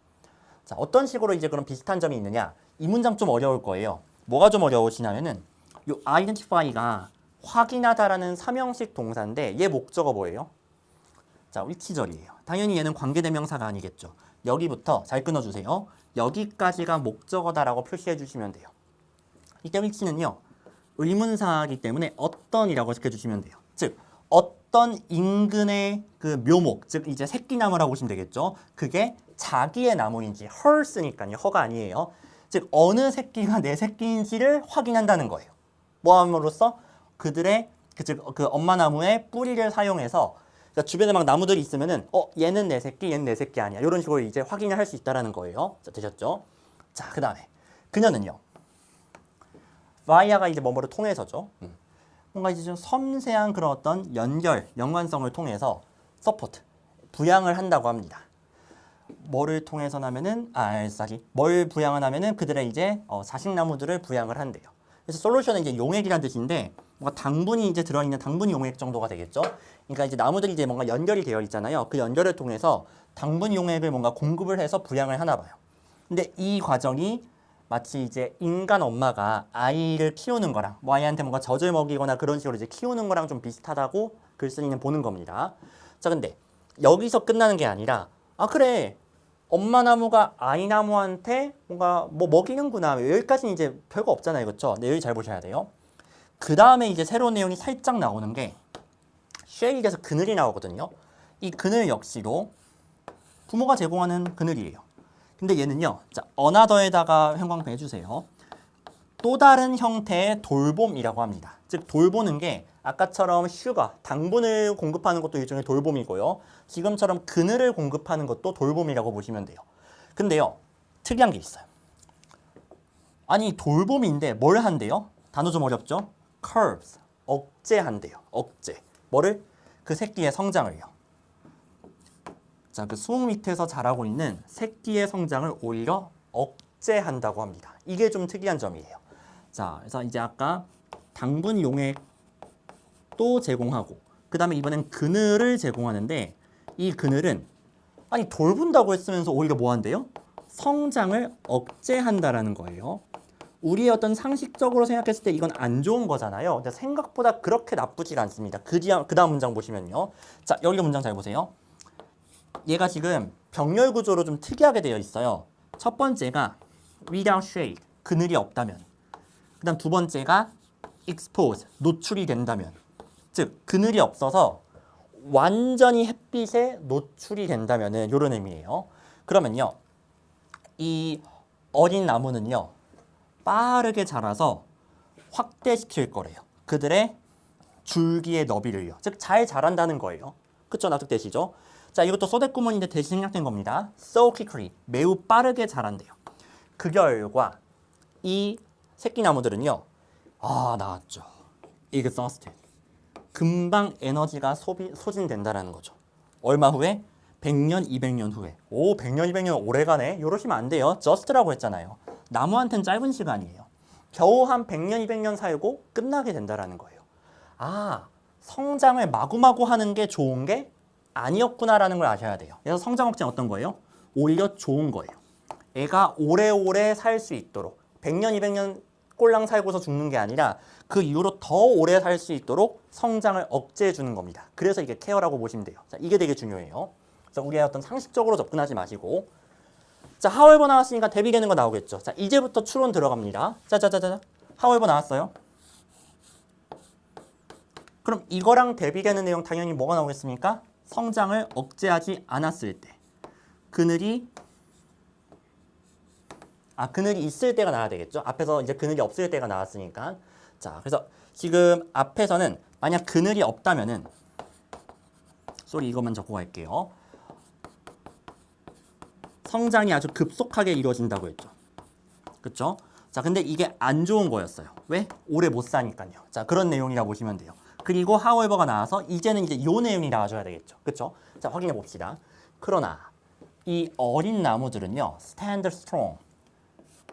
Speaker 1: 자, 어떤 식으로 이제 그런 비슷한 점이 있느냐? 이 문장 좀 어려울 거예요. 뭐가 좀 어려우시냐면은 요 identify가 확인하다라는 삼형식 동사인데 얘 목적어 뭐예요? 자, 위치절이에요. 당연히 얘는 관계대명사가 아니겠죠. 여기부터 잘 끊어주세요. 여기까지가 목적어다라고 표시해 주시면 돼요. 이때 위치는요. 의문사이기 때문에 어떤이라고 시켜주시면 돼요. 즉 어떤 인근의 그 묘목, 즉 이제 새끼나무라고 보시면 되겠죠. 그게 자기의 나무인지 her스니까요. 허가 아니에요. 즉 어느 새끼가 내 새끼인지를 확인한다는 거예요. 뭐함으로써 그들의 그 엄마 나무의 뿌리를 사용해서 그러니까 주변에 막 나무들이 있으면은 얘는 내 새끼, 얘는 내 새끼 아니야. 이런 식으로 이제 확인을 할 수 있다라는 거예요. 자, 되셨죠? 자, 그다음에 그녀는요. via가 이제 뭐뭐를 통해서죠. 뭔가 이제 좀 섬세한 그런 어떤 연관성을 통해서 support, 부양을 한다고 합니다. 뭐를 통해서 하면은 뭘 부양을 하면은 그들의 이제 자식나무들을 부양을 한대요. 그래서 솔루션은 이제 용액이란 뜻인데 뭔가 당분이 이제 들어있는 당분 용액 정도가 되겠죠. 그러니까 이제 나무들이 이제 뭔가 연결이 되어 있잖아요. 그 연결을 통해서 당분 용액을 뭔가 공급을 해서 부양을 하나 봐요. 근데 이 과정이 마치 이제 인간 엄마가 아이를 키우는 거랑 뭐 아이한테 뭔가 젖을 먹이거나 그런 식으로 이제 키우는 거랑 좀 비슷하다고 글쓴이는 보는 겁니다. 자, 근데 여기서 끝나는 게 아니라 아 그래 엄마 나무가 아이 나무한테 뭔가 뭐 먹이는구나 여기까지는 이제 별거 없잖아요, 그렇죠? 근데 여기 잘 보셔야 돼요. 그 다음에 이제 새로운 내용이 살짝 나오는 게 쉐일에서 그늘이 나오거든요. 이 그늘 역시도 부모가 제공하는 그늘이에요. 근데 얘는요, 자, 어나더에다가 형광펜 해주세요. 또 다른 형태의 돌봄이라고 합니다. 즉 돌보는 게 아까처럼 슈가, 당분을 공급하는 것도 일종의 돌봄이고요. 지금처럼 그늘을 공급하는 것도 돌봄이라고 보시면 돼요. 근데요, 특이한 게 있어요. 아니 돌봄인데 뭘 한대요? 단어 좀 어렵죠? curbs, 억제한대요. 억제. 뭐를? 그 새끼의 성장을요. 자, 그 수목 밑에서 자라고 있는 새끼의 성장을 오히려 억제한다고 합니다. 이게 좀 특이한 점이에요. 자, 그래서 이제 아까 당분 용액도 제공하고 그 다음에 이번엔 그늘을 제공하는데 이 그늘은 아니 돌본다고 했으면서 오히려 뭐 한대요? 성장을 억제한다라는 거예요. 우리의 어떤 상식적으로 생각했을 때 이건 안 좋은 거잖아요. 근데 생각보다 그렇게 나쁘지 않습니다. 그 다음 문장 보시면요. 자, 여기 문장 잘 보세요. 얘가 지금 병렬 구조로 좀 특이하게 되어 있어요. 첫 번째가 without shade, 그늘이 없다면. 그 다음 두 번째가 expose, 노출이 된다면. 즉, 그늘이 없어서 완전히 햇빛에 노출이 된다면은 이런 의미예요. 그러면요. 이 어린 나무는요. 빠르게 자라서 확대시킬 거래요. 그들의 줄기의 너비를요. 즉, 잘 자란다는 거예요. 그쵸? 납득되시죠? 자, 이것도 소댓구문인데 대신 생략된 겁니다. So quickly, 매우 빠르게 자란대요. 그 결과 이 새끼나무들은요. 아, 나왔죠. exhausted. 금방 에너지가 소진된다라는 거죠. 얼마 후에? 100년, 200년 후에. 오, 100년, 200년 오래가네. 이러시면 안 돼요. just라고 했잖아요. 나무한테는 짧은 시간이에요. 겨우 한 100년, 200년 살고 끝나게 된다라는 거예요. 아, 성장을 마구마구 하는 게 좋은 게 아니었구나라는 걸 아셔야 돼요. 그래서 성장 억제는 어떤 거예요? 오히려 좋은 거예요. 애가 오래오래 살 수 있도록 100년, 200년 꼴랑 살고서 죽는 게 아니라 그 이후로 더 오래 살 수 있도록 성장을 억제해 주는 겁니다. 그래서 이게 케어라고 보시면 돼요. 자, 이게 되게 중요해요. 그래서 우리가 어떤 상식적으로 접근하지 마시고 자, 하웨버 나왔으니까 대비되는 거 나오겠죠. 자, 이제부터 추론 들어갑니다. 자자자자. 하웨버 나왔어요. 그럼 이거랑 대비되는 내용 당연히 뭐가 나오겠습니까? 성장을 억제하지 않았을 때 그늘이 있을 때가 나와야 되겠죠. 앞에서 이제 그늘이 없을 때가 나왔으니까. 자, 그래서 지금 앞에서는 만약 그늘이 없다면은 이것만 적고 갈게요. 성장이 아주 급속하게 이루어진다고 했죠. 그렇죠? 자, 근데 이게 안 좋은 거였어요. 왜? 오래 못 사니까요. 자, 그런 내용이라고 보시면 돼요. 그리고 하우에버가 나와서 이제는 이제 요 내용이 나와줘야 되겠죠. 그렇죠? 자, 확인해 봅시다. 그러나 이 어린 나무들은요. stand strong.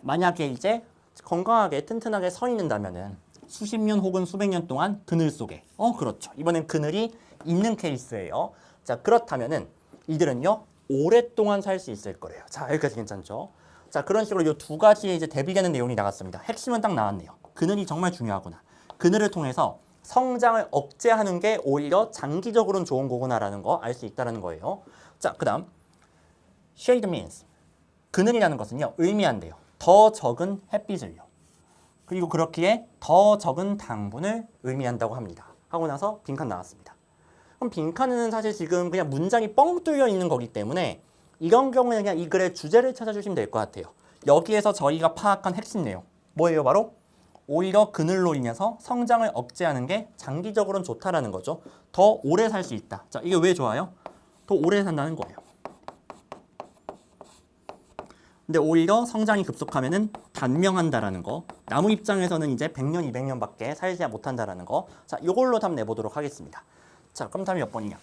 Speaker 1: 만약에 이제 건강하게 튼튼하게 서 있는다면은 수십 년 혹은 수백 년 동안 그늘 속에 그렇죠. 이번엔 그늘이 있는 케이스예요. 자, 그렇다면은 이들은요. 오랫동안 살 수 있을 거래요. 자, 여기까지 괜찮죠? 자, 그런 식으로 이 두 가지의 이제 대비되는 내용이 나갔습니다. 핵심은 딱 나왔네요. 그늘이 정말 중요하구나. 그늘을 통해서 성장을 억제하는 게 오히려 장기적으로는 좋은 거구나라는 거 알 수 있다는 거예요. 자, 그 다음 shade means 그늘이라는 것은요. 의미한대요. 더 적은 햇빛을요. 그리고 그렇기에 더 적은 당분을 의미한다고 합니다. 하고 나서 빈칸 나왔습니다. 그럼 빈칸은 사실 지금 그냥 문장이 뻥 뚫려 있는 거기 때문에 이런 경우에는 그냥 이 글의 주제를 찾아주시면 될 것 같아요. 여기에서 저희가 파악한 핵심 내용 뭐예요? 바로 오히려 그늘로 인해서 성장을 억제하는 게 장기적으로는 좋다라는 거죠. 더 오래 살 수 있다. 자, 이게 왜 좋아요? 더 오래 산다는 거예요. 근데 오히려 성장이 급속하면은 단명한다라는 거. 나무 입장에서는 이제 100년, 200년밖에 살지 못한다라는 거. 자, 이걸로 답 내보도록 하겠습니다. 자, 그럼 답이 몇 번이냐?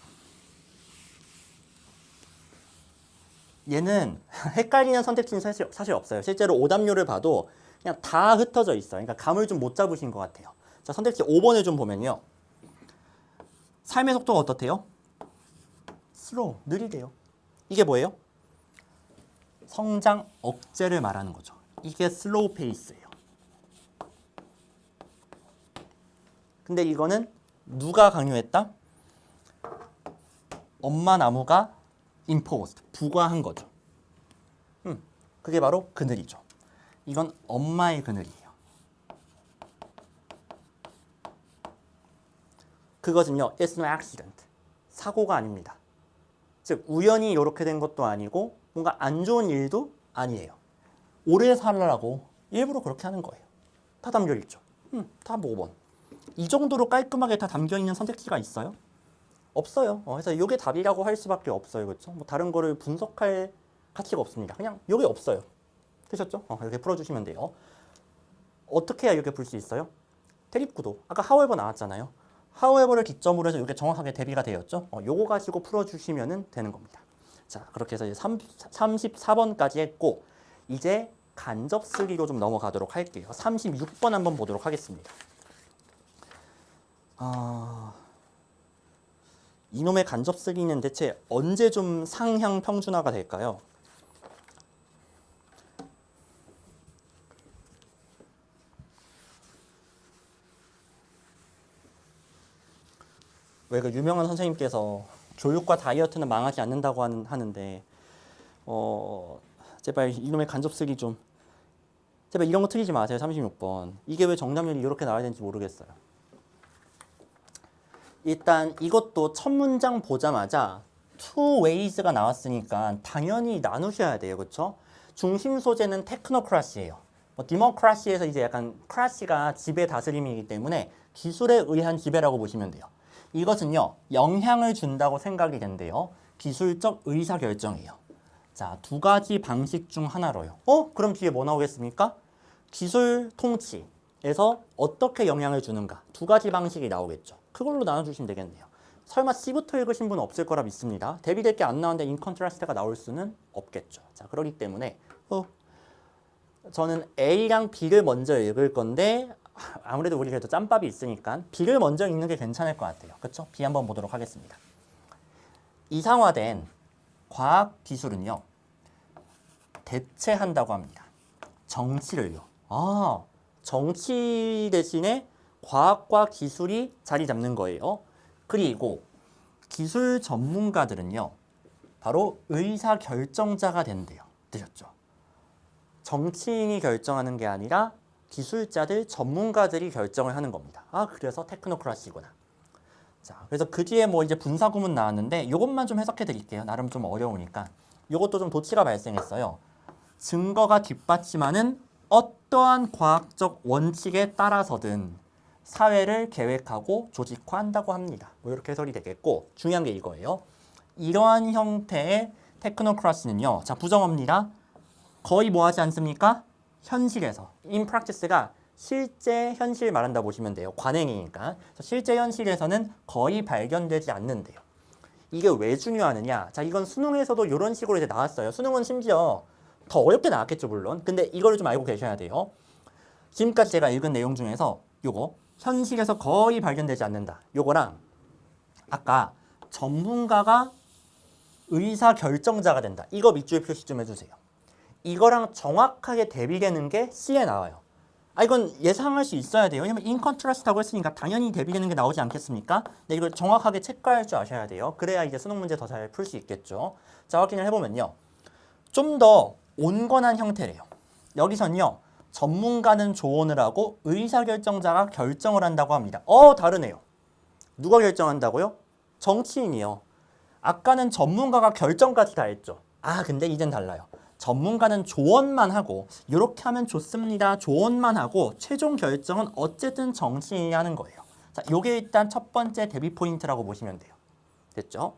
Speaker 1: 얘는 헷갈리는 선택지는 사실 없어요. 실제로 오답률을 봐도 그냥 다 흩어져 있어요. 그러니까 감을 좀 못 잡으신 것 같아요. 자, 선택지 5번을 좀 보면요. 삶의 속도가 어떻대요? 슬로우, 느리대요. 이게 뭐예요? 성장 억제를 말하는 거죠. 이게 슬로우 페이스예요. 근데 이거는 누가 강요했다? 엄마 나무가 imposed, 부과한 거죠. 그게 바로 그늘이죠. 이건 엄마의 그늘이에요. 그것은요, it's no accident. 사고가 아닙니다. 즉, 우연히 이렇게 된 것도 아니고 뭔가 안 좋은 일도 아니에요. 오래 살라고 일부러 그렇게 하는 거예요. 다 담겨있죠. 답 5번. 이 정도로 깔끔하게 다 담겨있는 선택지가 있어요? 없어요. 그래서 이게 답이라고 할 수밖에 없어요. 그렇죠? 뭐 다른 거를 분석할 가치가 없습니다. 그냥 이게 없어요. 되셨죠? 이렇게 풀어주시면 돼요. 어떻게 해야 이렇게 풀 수 있어요? 대립구도. 아까 however 나왔잖아요. however를 기점으로 해서 이게 정확하게 대비가 되었죠? 요거 가지고 풀어주시면 되는 겁니다. 자, 그렇게 해서 이제 34번까지 했고, 이제 간접 쓰기로 좀 넘어가도록 할게요. 36번 한번 보도록 하겠습니다. 이놈의 간접 쓰기는 대체 언제 좀 상향 평준화가 될까요? 왜 그 유명한 선생님께서 교육과 다이어트는 망하지 않는다고 하는데 제발 이놈의 간접 쓰기 좀 제발 이런 거 틀리지 마세요. 36번. 이게 왜 정답률이 이렇게 나와야 되는지 모르겠어요. 일단 이것도 첫 문장 보자마자 two ways가 나왔으니까 당연히 나누셔야 돼요. 그렇죠? 중심 소재는 테크노크라시예요. 디모크라시에서 이제 약간 크라시가 지배 다스림이기 때문에 기술에 의한 지배라고 보시면 돼요. 이것은요, 영향을 준다고 생각이 된대요. 기술적 의사결정이에요. 자, 두 가지 방식 중 하나로요. 그럼 뒤에 뭐 나오겠습니까? 기술 통치에서 어떻게 영향을 주는가. 두 가지 방식이 나오겠죠. 그걸로 나눠주시면 되겠네요. 설마 C부터 읽으신 분은 없을 거라 믿습니다. 대비될 게 안 나왔는데 인컨트라스트가 나올 수는 없겠죠. 자, 그렇기 때문에 저는 A랑 B를 먼저 읽을 건데 아무래도 우리 그래도 짬밥이 있으니까 B를 먼저 읽는 게 괜찮을 것 같아요. 그렇죠? B 한번 보도록 하겠습니다. 이상화된 과학 기술은요, 대체한다고 합니다. 정치를요. 정치 대신에 과학과 기술이 자리 잡는 거예요. 그리고 기술 전문가들은요, 바로 의사결정자가 된대요. 되셨죠? 정치인이 결정하는 게 아니라 기술자들, 전문가들이 결정을 하는 겁니다. 그래서 테크노크라시구나. 자, 그래서 그 뒤에 뭐 이제 분사구문 나왔는데 이것만 좀 해석해 드릴게요. 나름 좀 어려우니까. 이것도 좀 도치가 발생했어요. 증거가 뒷받침하는 어떠한 과학적 원칙에 따라서든 사회를 계획하고 조직화한다고 합니다. 뭐 이렇게 해석이 되겠고, 중요한 게 이거예요. 이러한 형태의 테크노크라시는요, 자, 부정어입니다. 거의 뭐 하지 않습니까? 현실에서, in practice가 실제 현실 말한다 보시면 돼요. 관행이니까. 실제 현실에서는 거의 발견되지 않는데요. 이게 왜 중요하느냐? 자, 이건 수능에서도 이런 식으로 이제 나왔어요. 수능은 심지어 더 어렵게 나왔겠죠, 물론. 근데 이거를 좀 알고 계셔야 돼요. 지금까지 제가 읽은 내용 중에서 요거 현실에서 거의 발견되지 않는다. 요거랑 아까 전문가가 의사결정자가 된다. 이거 밑줄 표시 좀 해주세요. 이거랑 정확하게 대비되는 게 C에 나와요. 이건 예상할 수 있어야 돼요. 왜냐면 인컨트라스트라고 했으니까 당연히 대비되는 게 나오지 않겠습니까? 근데 이걸 정확하게 체크할 줄 아셔야 돼요. 그래야 이제 수능 문제 더 잘 풀 수 있겠죠. 자, 확인을 해보면요. 좀 더 온건한 형태래요. 여기선요, 전문가는 조언을 하고 의사결정자가 결정을 한다고 합니다. 다르네요. 누가 결정한다고요? 정치인이요. 아까는 전문가가 결정까지 다 했죠. 근데 이젠 달라요. 전문가는 조언만 하고 이렇게 하면 좋습니다. 조언만 하고 최종 결정은 어쨌든 정치인이 하는 거예요. 자, 요게 일단 첫 번째 대비 포인트라고 보시면 돼요. 됐죠?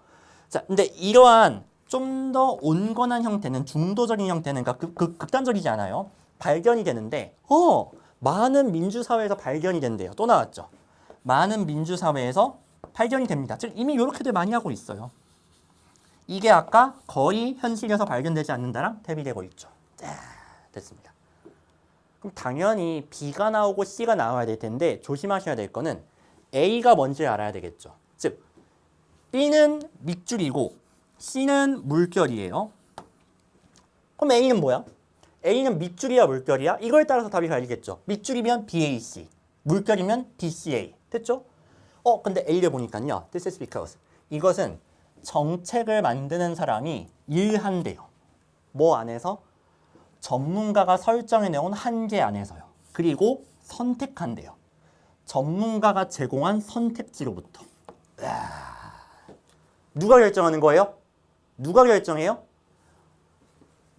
Speaker 1: 자, 근데 이러한 좀 더 온건한 형태는, 중도적인 형태는, 그러니까 극단적이지 않아요. 발견이 되는데 많은 민주사회에서 발견이 된대요. 또 나왔죠. 많은 민주사회에서 발견이 됩니다. 즉 이미 이렇게들 많이 하고 있어요. 이게 아까 거의 현실에서 발견되지 않는다랑 대비되고 있죠. 됐습니다. 그럼 당연히 B가 나오고 C가 나와야 될 텐데 조심하셔야 될 거는 A가 뭔지 알아야 되겠죠. 즉 B는 밑줄이고 C는 물결이에요. 그럼 A는 뭐야? A는 밑줄이야 물결이야? 이걸 따라서 답이 갈리겠죠. 밑줄이면 BAC, 물결이면 BCA. 됐죠? 근데 A를 보니까요. This is because 이것은 정책을 만드는 사람이 일한대요. 뭐 안에서? 전문가가 설정해놓은 한계 안에서요. 그리고 선택한대요. 전문가가 제공한 선택지로부터. 누가 결정하는 거예요? 누가 결정해요?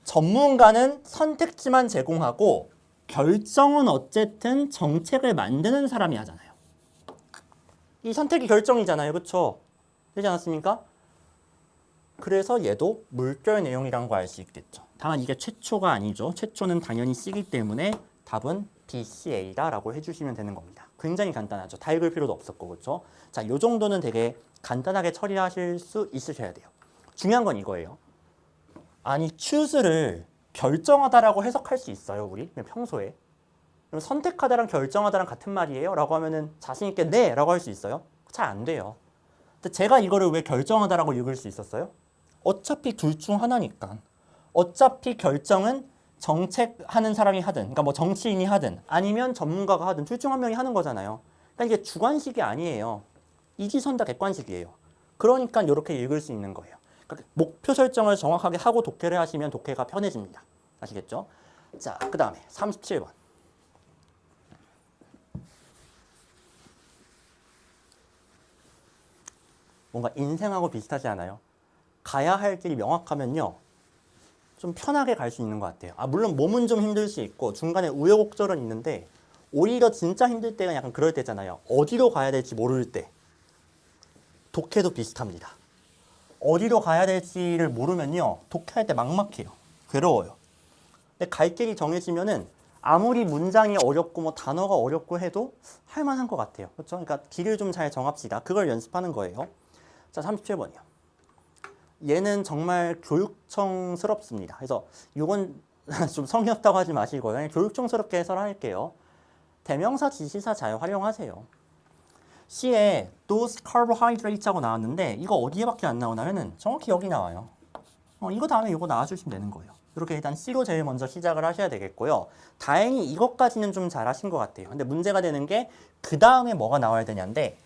Speaker 1: 전문가는 선택지만 제공하고 결정은 어쨌든 정책을 만드는 사람이 하잖아요. 이 선택이 결정이잖아요. 그렇죠? 되지 않았습니까? 그래서 얘도 물결 내용이란 거 알 수 있겠죠. 다만 이게 최초가 아니죠. 최초는 당연히 C이기 때문에 답은 BCA다라고 해주시면 되는 겁니다. 굉장히 간단하죠. 다 읽을 필요도 없었고, 그렇죠? 자, 요 정도는 되게 간단하게 처리하실 수 있으셔야 돼요. 중요한 건 이거예요. 아니, choose를 결정하다라고 해석할 수 있어요, 우리? 평소에. 그럼 선택하다랑 결정하다랑 같은 말이에요? 라고 하면은 자신 있게 네! 라고 할 수 있어요? 잘 안 돼요. 근데 제가 이거를 왜 결정하다라고 읽을 수 있었어요? 어차피 둘 중 하나니까. 어차피 결정은 정책하는 사람이 하든, 그러니까 뭐 정치인이 하든, 아니면 전문가가 하든 둘 중 한 명이 하는 거잖아요. 그러니까 이게 주관식이 아니에요. 이지선다 객관식이에요. 그러니까 이렇게 읽을 수 있는 거예요. 그러니까 목표 설정을 정확하게 하고 독해를 하시면 독해가 편해집니다. 아시겠죠? 자, 그 다음에 37번. 뭔가 인생하고 비슷하지 않아요? 가야 할 길이 명확하면요. 좀 편하게 갈 수 있는 것 같아요. 물론 몸은 좀 힘들 수 있고 중간에 우여곡절은 있는데 오히려 진짜 힘들 때가 약간 그럴 때잖아요. 어디로 가야 될지 모를 때. 독해도 비슷합니다. 어디로 가야 될지를 모르면요. 독해할 때 막막해요. 괴로워요. 근데 갈 길이 정해지면은 아무리 문장이 어렵고 뭐 단어가 어렵고 해도 할 만한 것 같아요. 그렇죠? 그러니까 길을 좀 잘 정합시다. 그걸 연습하는 거예요. 자, 37번이요. 얘는 정말 교육청스럽습니다. 그래서 이건 좀 성의 없다고 하지 마시고요. 그냥 교육청스럽게 해설할게요. 대명사, 지시사 잘 활용하세요. C에 those carbohydrates하고 나왔는데 이거 어디에밖에 안 나오냐면은 정확히 여기 나와요. 이거 다음에 이거 나와주시면 되는 거예요. 이렇게 일단 C로 제일 먼저 시작을 하셔야 되겠고요. 다행히 이것까지는 좀 잘하신 것 같아요. 근데 문제가 되는 게 그 다음에 뭐가 나와야 되냐인데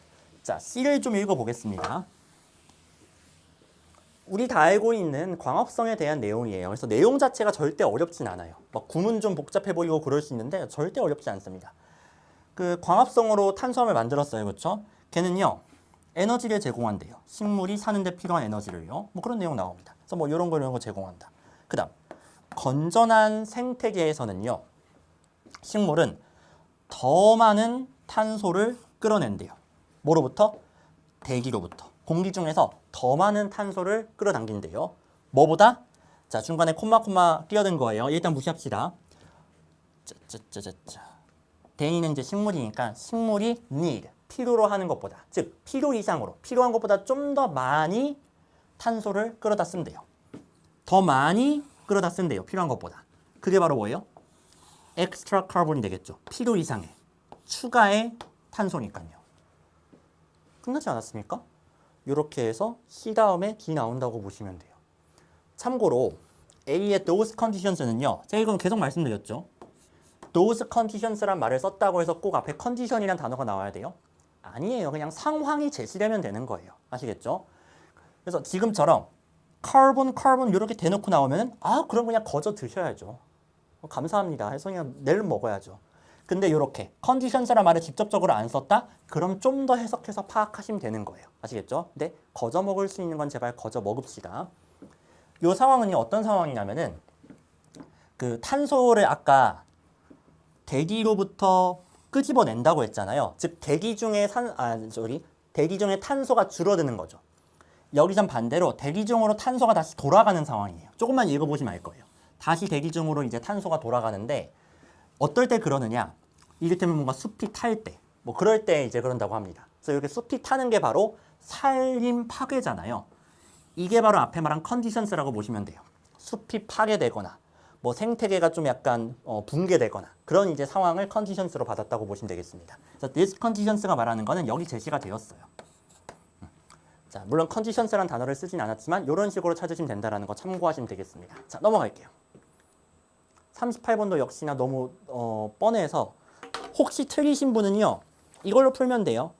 Speaker 1: 자, C를 좀 읽어보겠습니다. 우리 다 알고 있는 광합성에 대한 내용이에요. 그래서 내용 자체가 절대 어렵진 않아요. 막 구문 좀 복잡해 보이고 그럴 수 있는데 절대 어렵지 않습니다. 그 광합성으로 탄수화물 만들었어요. 그렇죠? 걔는요. 에너지를 제공한대요. 식물이 사는데 필요한 에너지를요. 뭐 그런 내용 나옵니다. 그래서 뭐 이런 거 제공한다. 그 다음 건전한 생태계에서는요. 식물은 더 많은 탄소를 끌어낸대요. 뭐로부터? 대기로부터. 공기 중에서 더 많은 탄소를 끌어당긴대요. 뭐보다? 자, 중간에 콤마 끼어든 거예요. 일단 무시합시다. 대인은 이제 식물이니까 식물이 need, 필요로 하는 것보다, 즉 필요 이상으로, 필요한 것보다 좀 더 많이 탄소를 끌어다 쓴대요. 더 많이 끌어다 쓴대요. 필요한 것보다. 그게 바로 뭐예요? extra carbon이 되겠죠. 필요 이상의 추가의 탄소니까요. 끝나지 않았습니까? 이렇게 해서 C 다음에 D 나온다고 보시면 돼요. 참고로 A의 those conditions는요. 제가 이건 계속 말씀드렸죠. those conditions란 말을 썼다고 해서 꼭 앞에 condition이란 단어가 나와야 돼요? 아니에요. 그냥 상황이 제시되면 되는 거예요. 아시겠죠? 그래서 지금처럼 carbon 이렇게 대놓고 나오면 그럼 그냥 거저 드셔야죠. 감사합니다 해서 그냥 내일 먹어야죠. 근데 이렇게 conditions란 말을 직접적으로 안 썼다? 그럼 좀 더 해석해서 파악하시면 되는 거예요. 아시겠죠? 근데 거저 먹을 수 있는 건 제발 거저 먹읍시다. 이 상황은 어떤 상황이냐면은 그 탄소를 아까 대기로부터 끄집어낸다고 했잖아요. 즉 대기 중에 대기 중에 탄소가 줄어드는 거죠. 여기선 반대로 대기 중으로 탄소가 다시 돌아가는 상황이에요. 조금만 읽어보시면 알 거예요. 다시 대기 중으로 이제 탄소가 돌아가는데 어떨 때 그러느냐? 이를테면 뭔가 숲이 탈 때, 뭐 그럴 때 이제 그런다고 합니다. 그래서 이렇게 숲이 타는 게 바로 산림 파괴잖아요. 이게 바로 앞에 말한 conditions라고 보시면 돼요. 숲이 파괴되거나 뭐 생태계가 좀 약간 붕괴되거나 그런 이제 상황을 conditions로 받았다고 보시면 되겠습니다. 그래서 this conditions가 말하는 거는 여기 제시가 되었어요. 자, 물론 conditions라는 단어를 쓰진 않았지만 이런 식으로 찾으시면 된다는 거 참고하시면 되겠습니다. 자, 넘어갈게요. 38번도 역시나 너무 뻔해서 혹시 틀리신 분은요. 이걸로 풀면 돼요.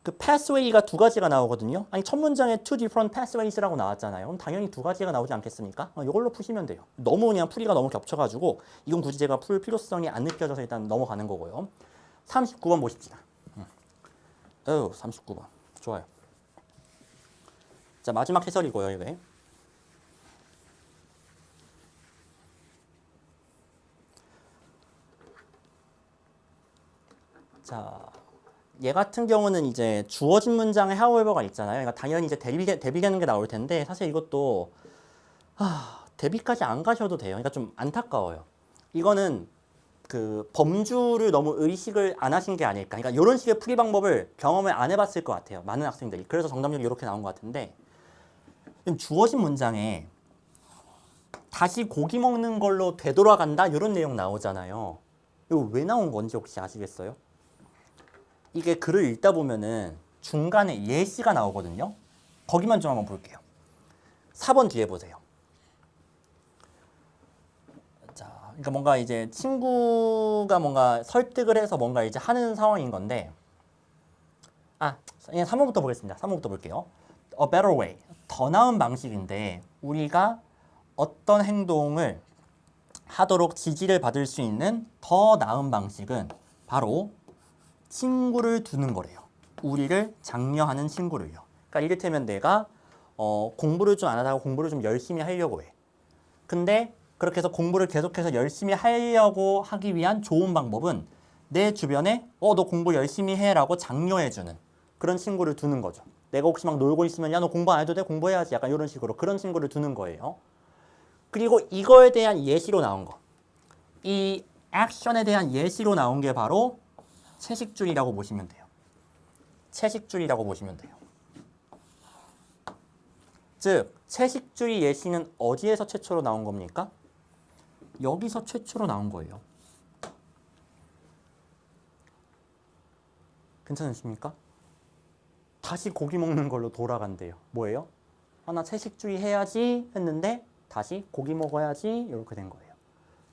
Speaker 1: 그 pathway가 두 가지가 나오거든요. 아니 첫 문장에 two different pathways라고 나왔잖아요. 그럼 당연히 두 가지가 나오지 않겠습니까? 이걸로 푸시면 돼요. 너무 그냥 풀이가 너무 겹쳐가지고 이건 굳이 제가 풀 필요성이 안 느껴져서 일단 넘어가는 거고요. 39번 보십시다. 39번. 좋아요. 자, 마지막 해설이고요, 이게. 자, 얘 같은 경우는 이제 주어진 문장에 however가 있잖아요. 그러니까 당연히 이제 대비되는 게 나올 텐데 사실 이것도 대비까지 안 가셔도 돼요. 그러니까 좀 안타까워요. 이거는 그 범주를 너무 의식을 안 하신 게 아닐까. 그러니까 이런 식의 풀이 방법을 경험을 안 해봤을 것 같아요. 많은 학생들이. 그래서 정답률이 이렇게 나온 것 같은데 주어진 문장에 다시 고기 먹는 걸로 되돌아간다 이런 내용 나오잖아요. 이거 왜 나온 건지 혹시 아시겠어요? 이게 글을 읽다 보면은 중간에 예시가 나오거든요. 거기만 좀 한번 볼게요. 4번 뒤에 보세요. 자, 그러니까 뭔가 이제 친구가 뭔가 설득을 해서 뭔가 이제 하는 상황인 건데, 그냥 3번부터 보겠습니다. 3번부터 볼게요. A better way. 더 나은 방식인데 우리가 어떤 행동을 하도록 지지를 받을 수 있는 더 나은 방식은 바로 친구를 두는 거래요. 우리를 장려하는 친구를요. 그러니까 이를테면 내가 공부를 좀 안 하다가 공부를 좀 열심히 하려고 해. 근데 그렇게 해서 공부를 계속해서 열심히 하려고 하기 위한 좋은 방법은 내 주변에 너 공부 열심히 해라고 장려해주는 그런 친구를 두는 거죠. 내가 혹시 막 놀고 있으면 야 너 공부 안 해도 돼? 공부해야지. 약간 이런 식으로 그런 친구를 두는 거예요. 그리고 이거에 대한 예시로 나온 거. 이 액션에 대한 예시로 나온 게 바로 채식주의라고 보시면 돼요. 채식주의라고 보시면 돼요. 즉, 채식주의 예시는 어디에서 최초로 나온 겁니까? 여기서 최초로 나온 거예요. 괜찮으십니까? 다시 고기 먹는 걸로 돌아간대요. 뭐예요? 나 채식주의 해야지 했는데 다시 고기 먹어야지 이렇게 된 거예요.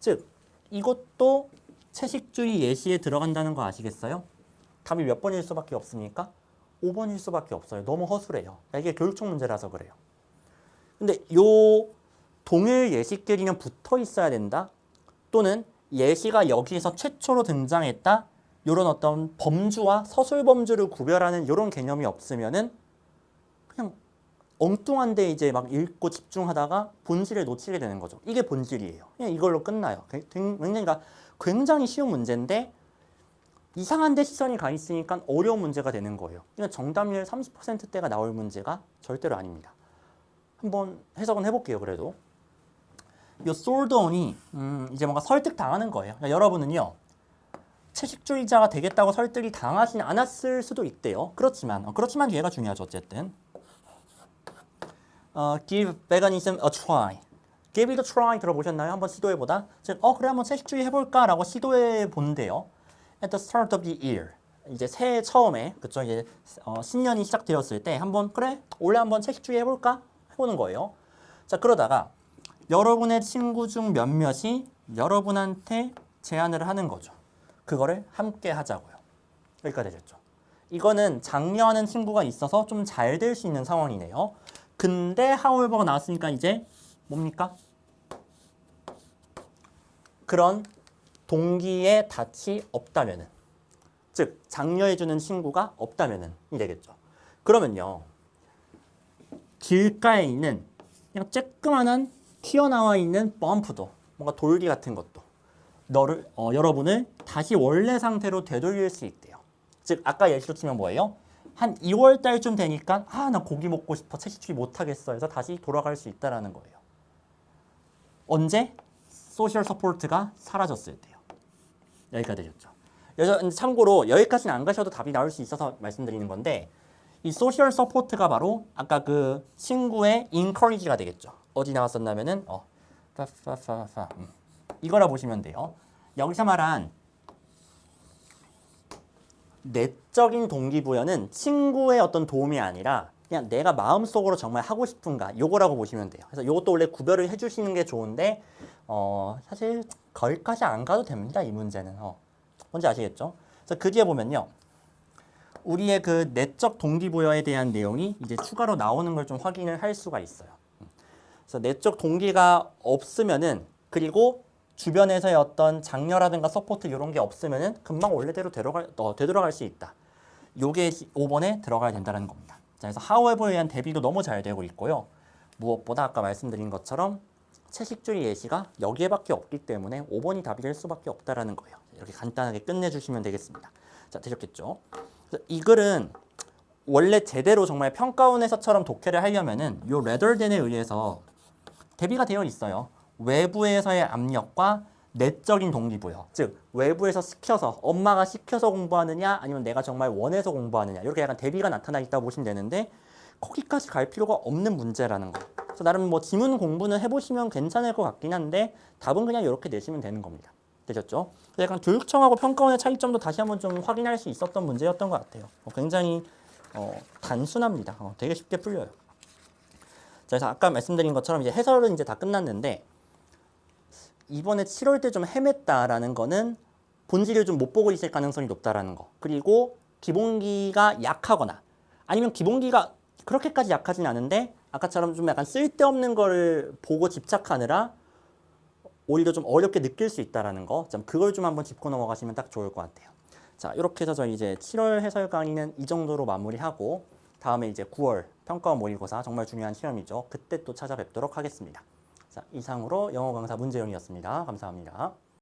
Speaker 1: 즉, 이것도 채식주의 예시에 들어간다는 거 아시겠어요? 답이 몇 번일 수밖에 없습니까? 5번일 수밖에 없어요. 너무 허술해요. 이게 교육청 문제라서 그래요. 근데 요 동일 예시끼리는 붙어 있어야 된다. 또는 예시가 여기에서 최초로 등장했다. 이런 어떤 범주와 서술 범주를 구별하는 이런 개념이 없으면은 그냥 엉뚱한데 이제 막 읽고 집중하다가 본질을 놓치게 되는 거죠. 이게 본질이에요. 그냥 이걸로 끝나요. 굉장히 쉬운 문제인데 이상한 데 시선이 가 있으니까 어려운 문제가 되는 거예요. 그러니까 정답률 30%대가 나올 문제가 절대로 아닙니다. 한번 해석은 해볼게요. 그래도 이 솔드온이 이제 뭔가 설득 당하는 거예요. 그러니까 여러분은요 채식주의자가 되겠다고 설득이 당하지 않았을 수도 있대요. 그렇지만 얘가 중요하죠. 어쨌든 give veganism a try. give it a try 들어보셨나요? 한번 시도해보다. 즉, 그래 한번 채식주의 해볼까라고 시도해본대요. At the start of the year. 이제 새해 처음에, 그쵸? 이제 신년이 시작되었을 때 한번 그래 올해 한번 채식주의 해볼까? 해보는 거예요. 자, 그러다가 여러분의 친구 중 몇몇이 여러분한테 제안을 하는 거죠. 그거를 함께 하자고요. 여기까지 되셨죠? 이거는 장려하는 친구가 있어서 좀 잘 될 수 있는 상황이네요. 근데 however가 나왔으니까 이제 뭡니까? 그런 동기의 닻이 없다면은, 즉 장려해주는 친구가 없다면은 이 되겠죠. 그러면요 길가에 있는 그냥 쬐끄만한 튀어나와 있는 범프도 뭔가 돌기 같은 것도 여러분을 다시 원래 상태로 되돌릴 수 있대요. 즉 아까 예시로 치면 뭐예요? 한 2월 달쯤 되니까 나 고기 먹고 싶어 채식주의 못하겠어 해서 다시 돌아갈 수 있다라는 거예요. 언제? 소셜 서포트가 사라졌을 때요. 여기까지 되셨죠. 참고로 여기까지는 안 가셔도 답이 나올 수 있어서 말씀드리는 건데 이 소셜 서포트가 바로 아까 그 친구의 encourage가 되겠죠. 어디 나왔었냐면은 이거라 보시면 돼요. 여기서 말한 내적인 동기부여는 친구의 어떤 도움이 아니라 그냥 내가 마음속으로 정말 하고 싶은가 요거라고 보시면 돼요. 그래서 요것도 원래 구별을 해주시는 게 좋은데 사실 거기까지 안 가도 됩니다. 이 문제는 뭔지 아시겠죠? 그래서 그 뒤에 보면요. 우리의 그 내적 동기부여에 대한 내용이 이제 추가로 나오는 걸 좀 확인을 할 수가 있어요. 그래서 내적 동기가 없으면은 그리고 주변에서의 어떤 장려라든가 서포트 이런 게 없으면은 금방 원래대로 되돌아갈 수 있다. 요게 5번에 들어가야 된다는 겁니다. 자, 그래서 however에 의한 대비도 너무 잘 되고 있고요. 무엇보다 아까 말씀드린 것처럼 채식주의 예시가 여기에밖에 없기 때문에 5번이 답이 될 수밖에 없다라는 거예요. 이렇게 간단하게 끝내주시면 되겠습니다. 자, 되셨겠죠? 이 글은 원래 제대로 정말 평가원에서처럼 독해를 하려면은 요 rather than에 의해서 대비가 되어 있어요. 외부에서의 압력과 내적인 동기부여. 즉 외부에서 시켜서 엄마가 시켜서 공부하느냐 아니면 내가 정말 원해서 공부하느냐 이렇게 약간 대비가 나타나 있다고 보시면 되는데 거기까지 갈 필요가 없는 문제라는 거. 그래서 나름 뭐 지문 공부는 해보시면 괜찮을 것 같긴 한데 답은 그냥 이렇게 내시면 되는 겁니다. 되셨죠? 약간 교육청하고 평가원의 차이점도 다시 한번 좀 확인할 수 있었던 문제였던 것 같아요. 굉장히 단순합니다. 되게 쉽게 풀려요. 자, 그래서 아까 말씀드린 것처럼 이제 해설은 이제 다 끝났는데 이번에 7월 때 좀 헤맸다라는 거는 본질을 좀 못 보고 있을 가능성이 높다라는 거. 그리고 기본기가 약하거나 아니면 기본기가 그렇게까지 약하진 않은데 아까처럼 좀 약간 쓸데없는 거를 보고 집착하느라 오히려 좀 어렵게 느낄 수 있다라는 거. 그걸 좀 한번 짚고 넘어가시면 딱 좋을 것 같아요. 자, 이렇게 해서 저희 이제 7월 해설 강의는 이 정도로 마무리하고 다음에 이제 9월 평가원 모의고사 정말 중요한 시험이죠. 그때 또 찾아뵙도록 하겠습니다. 자, 이상으로 영어 강사 문재용이었습니다. 감사합니다.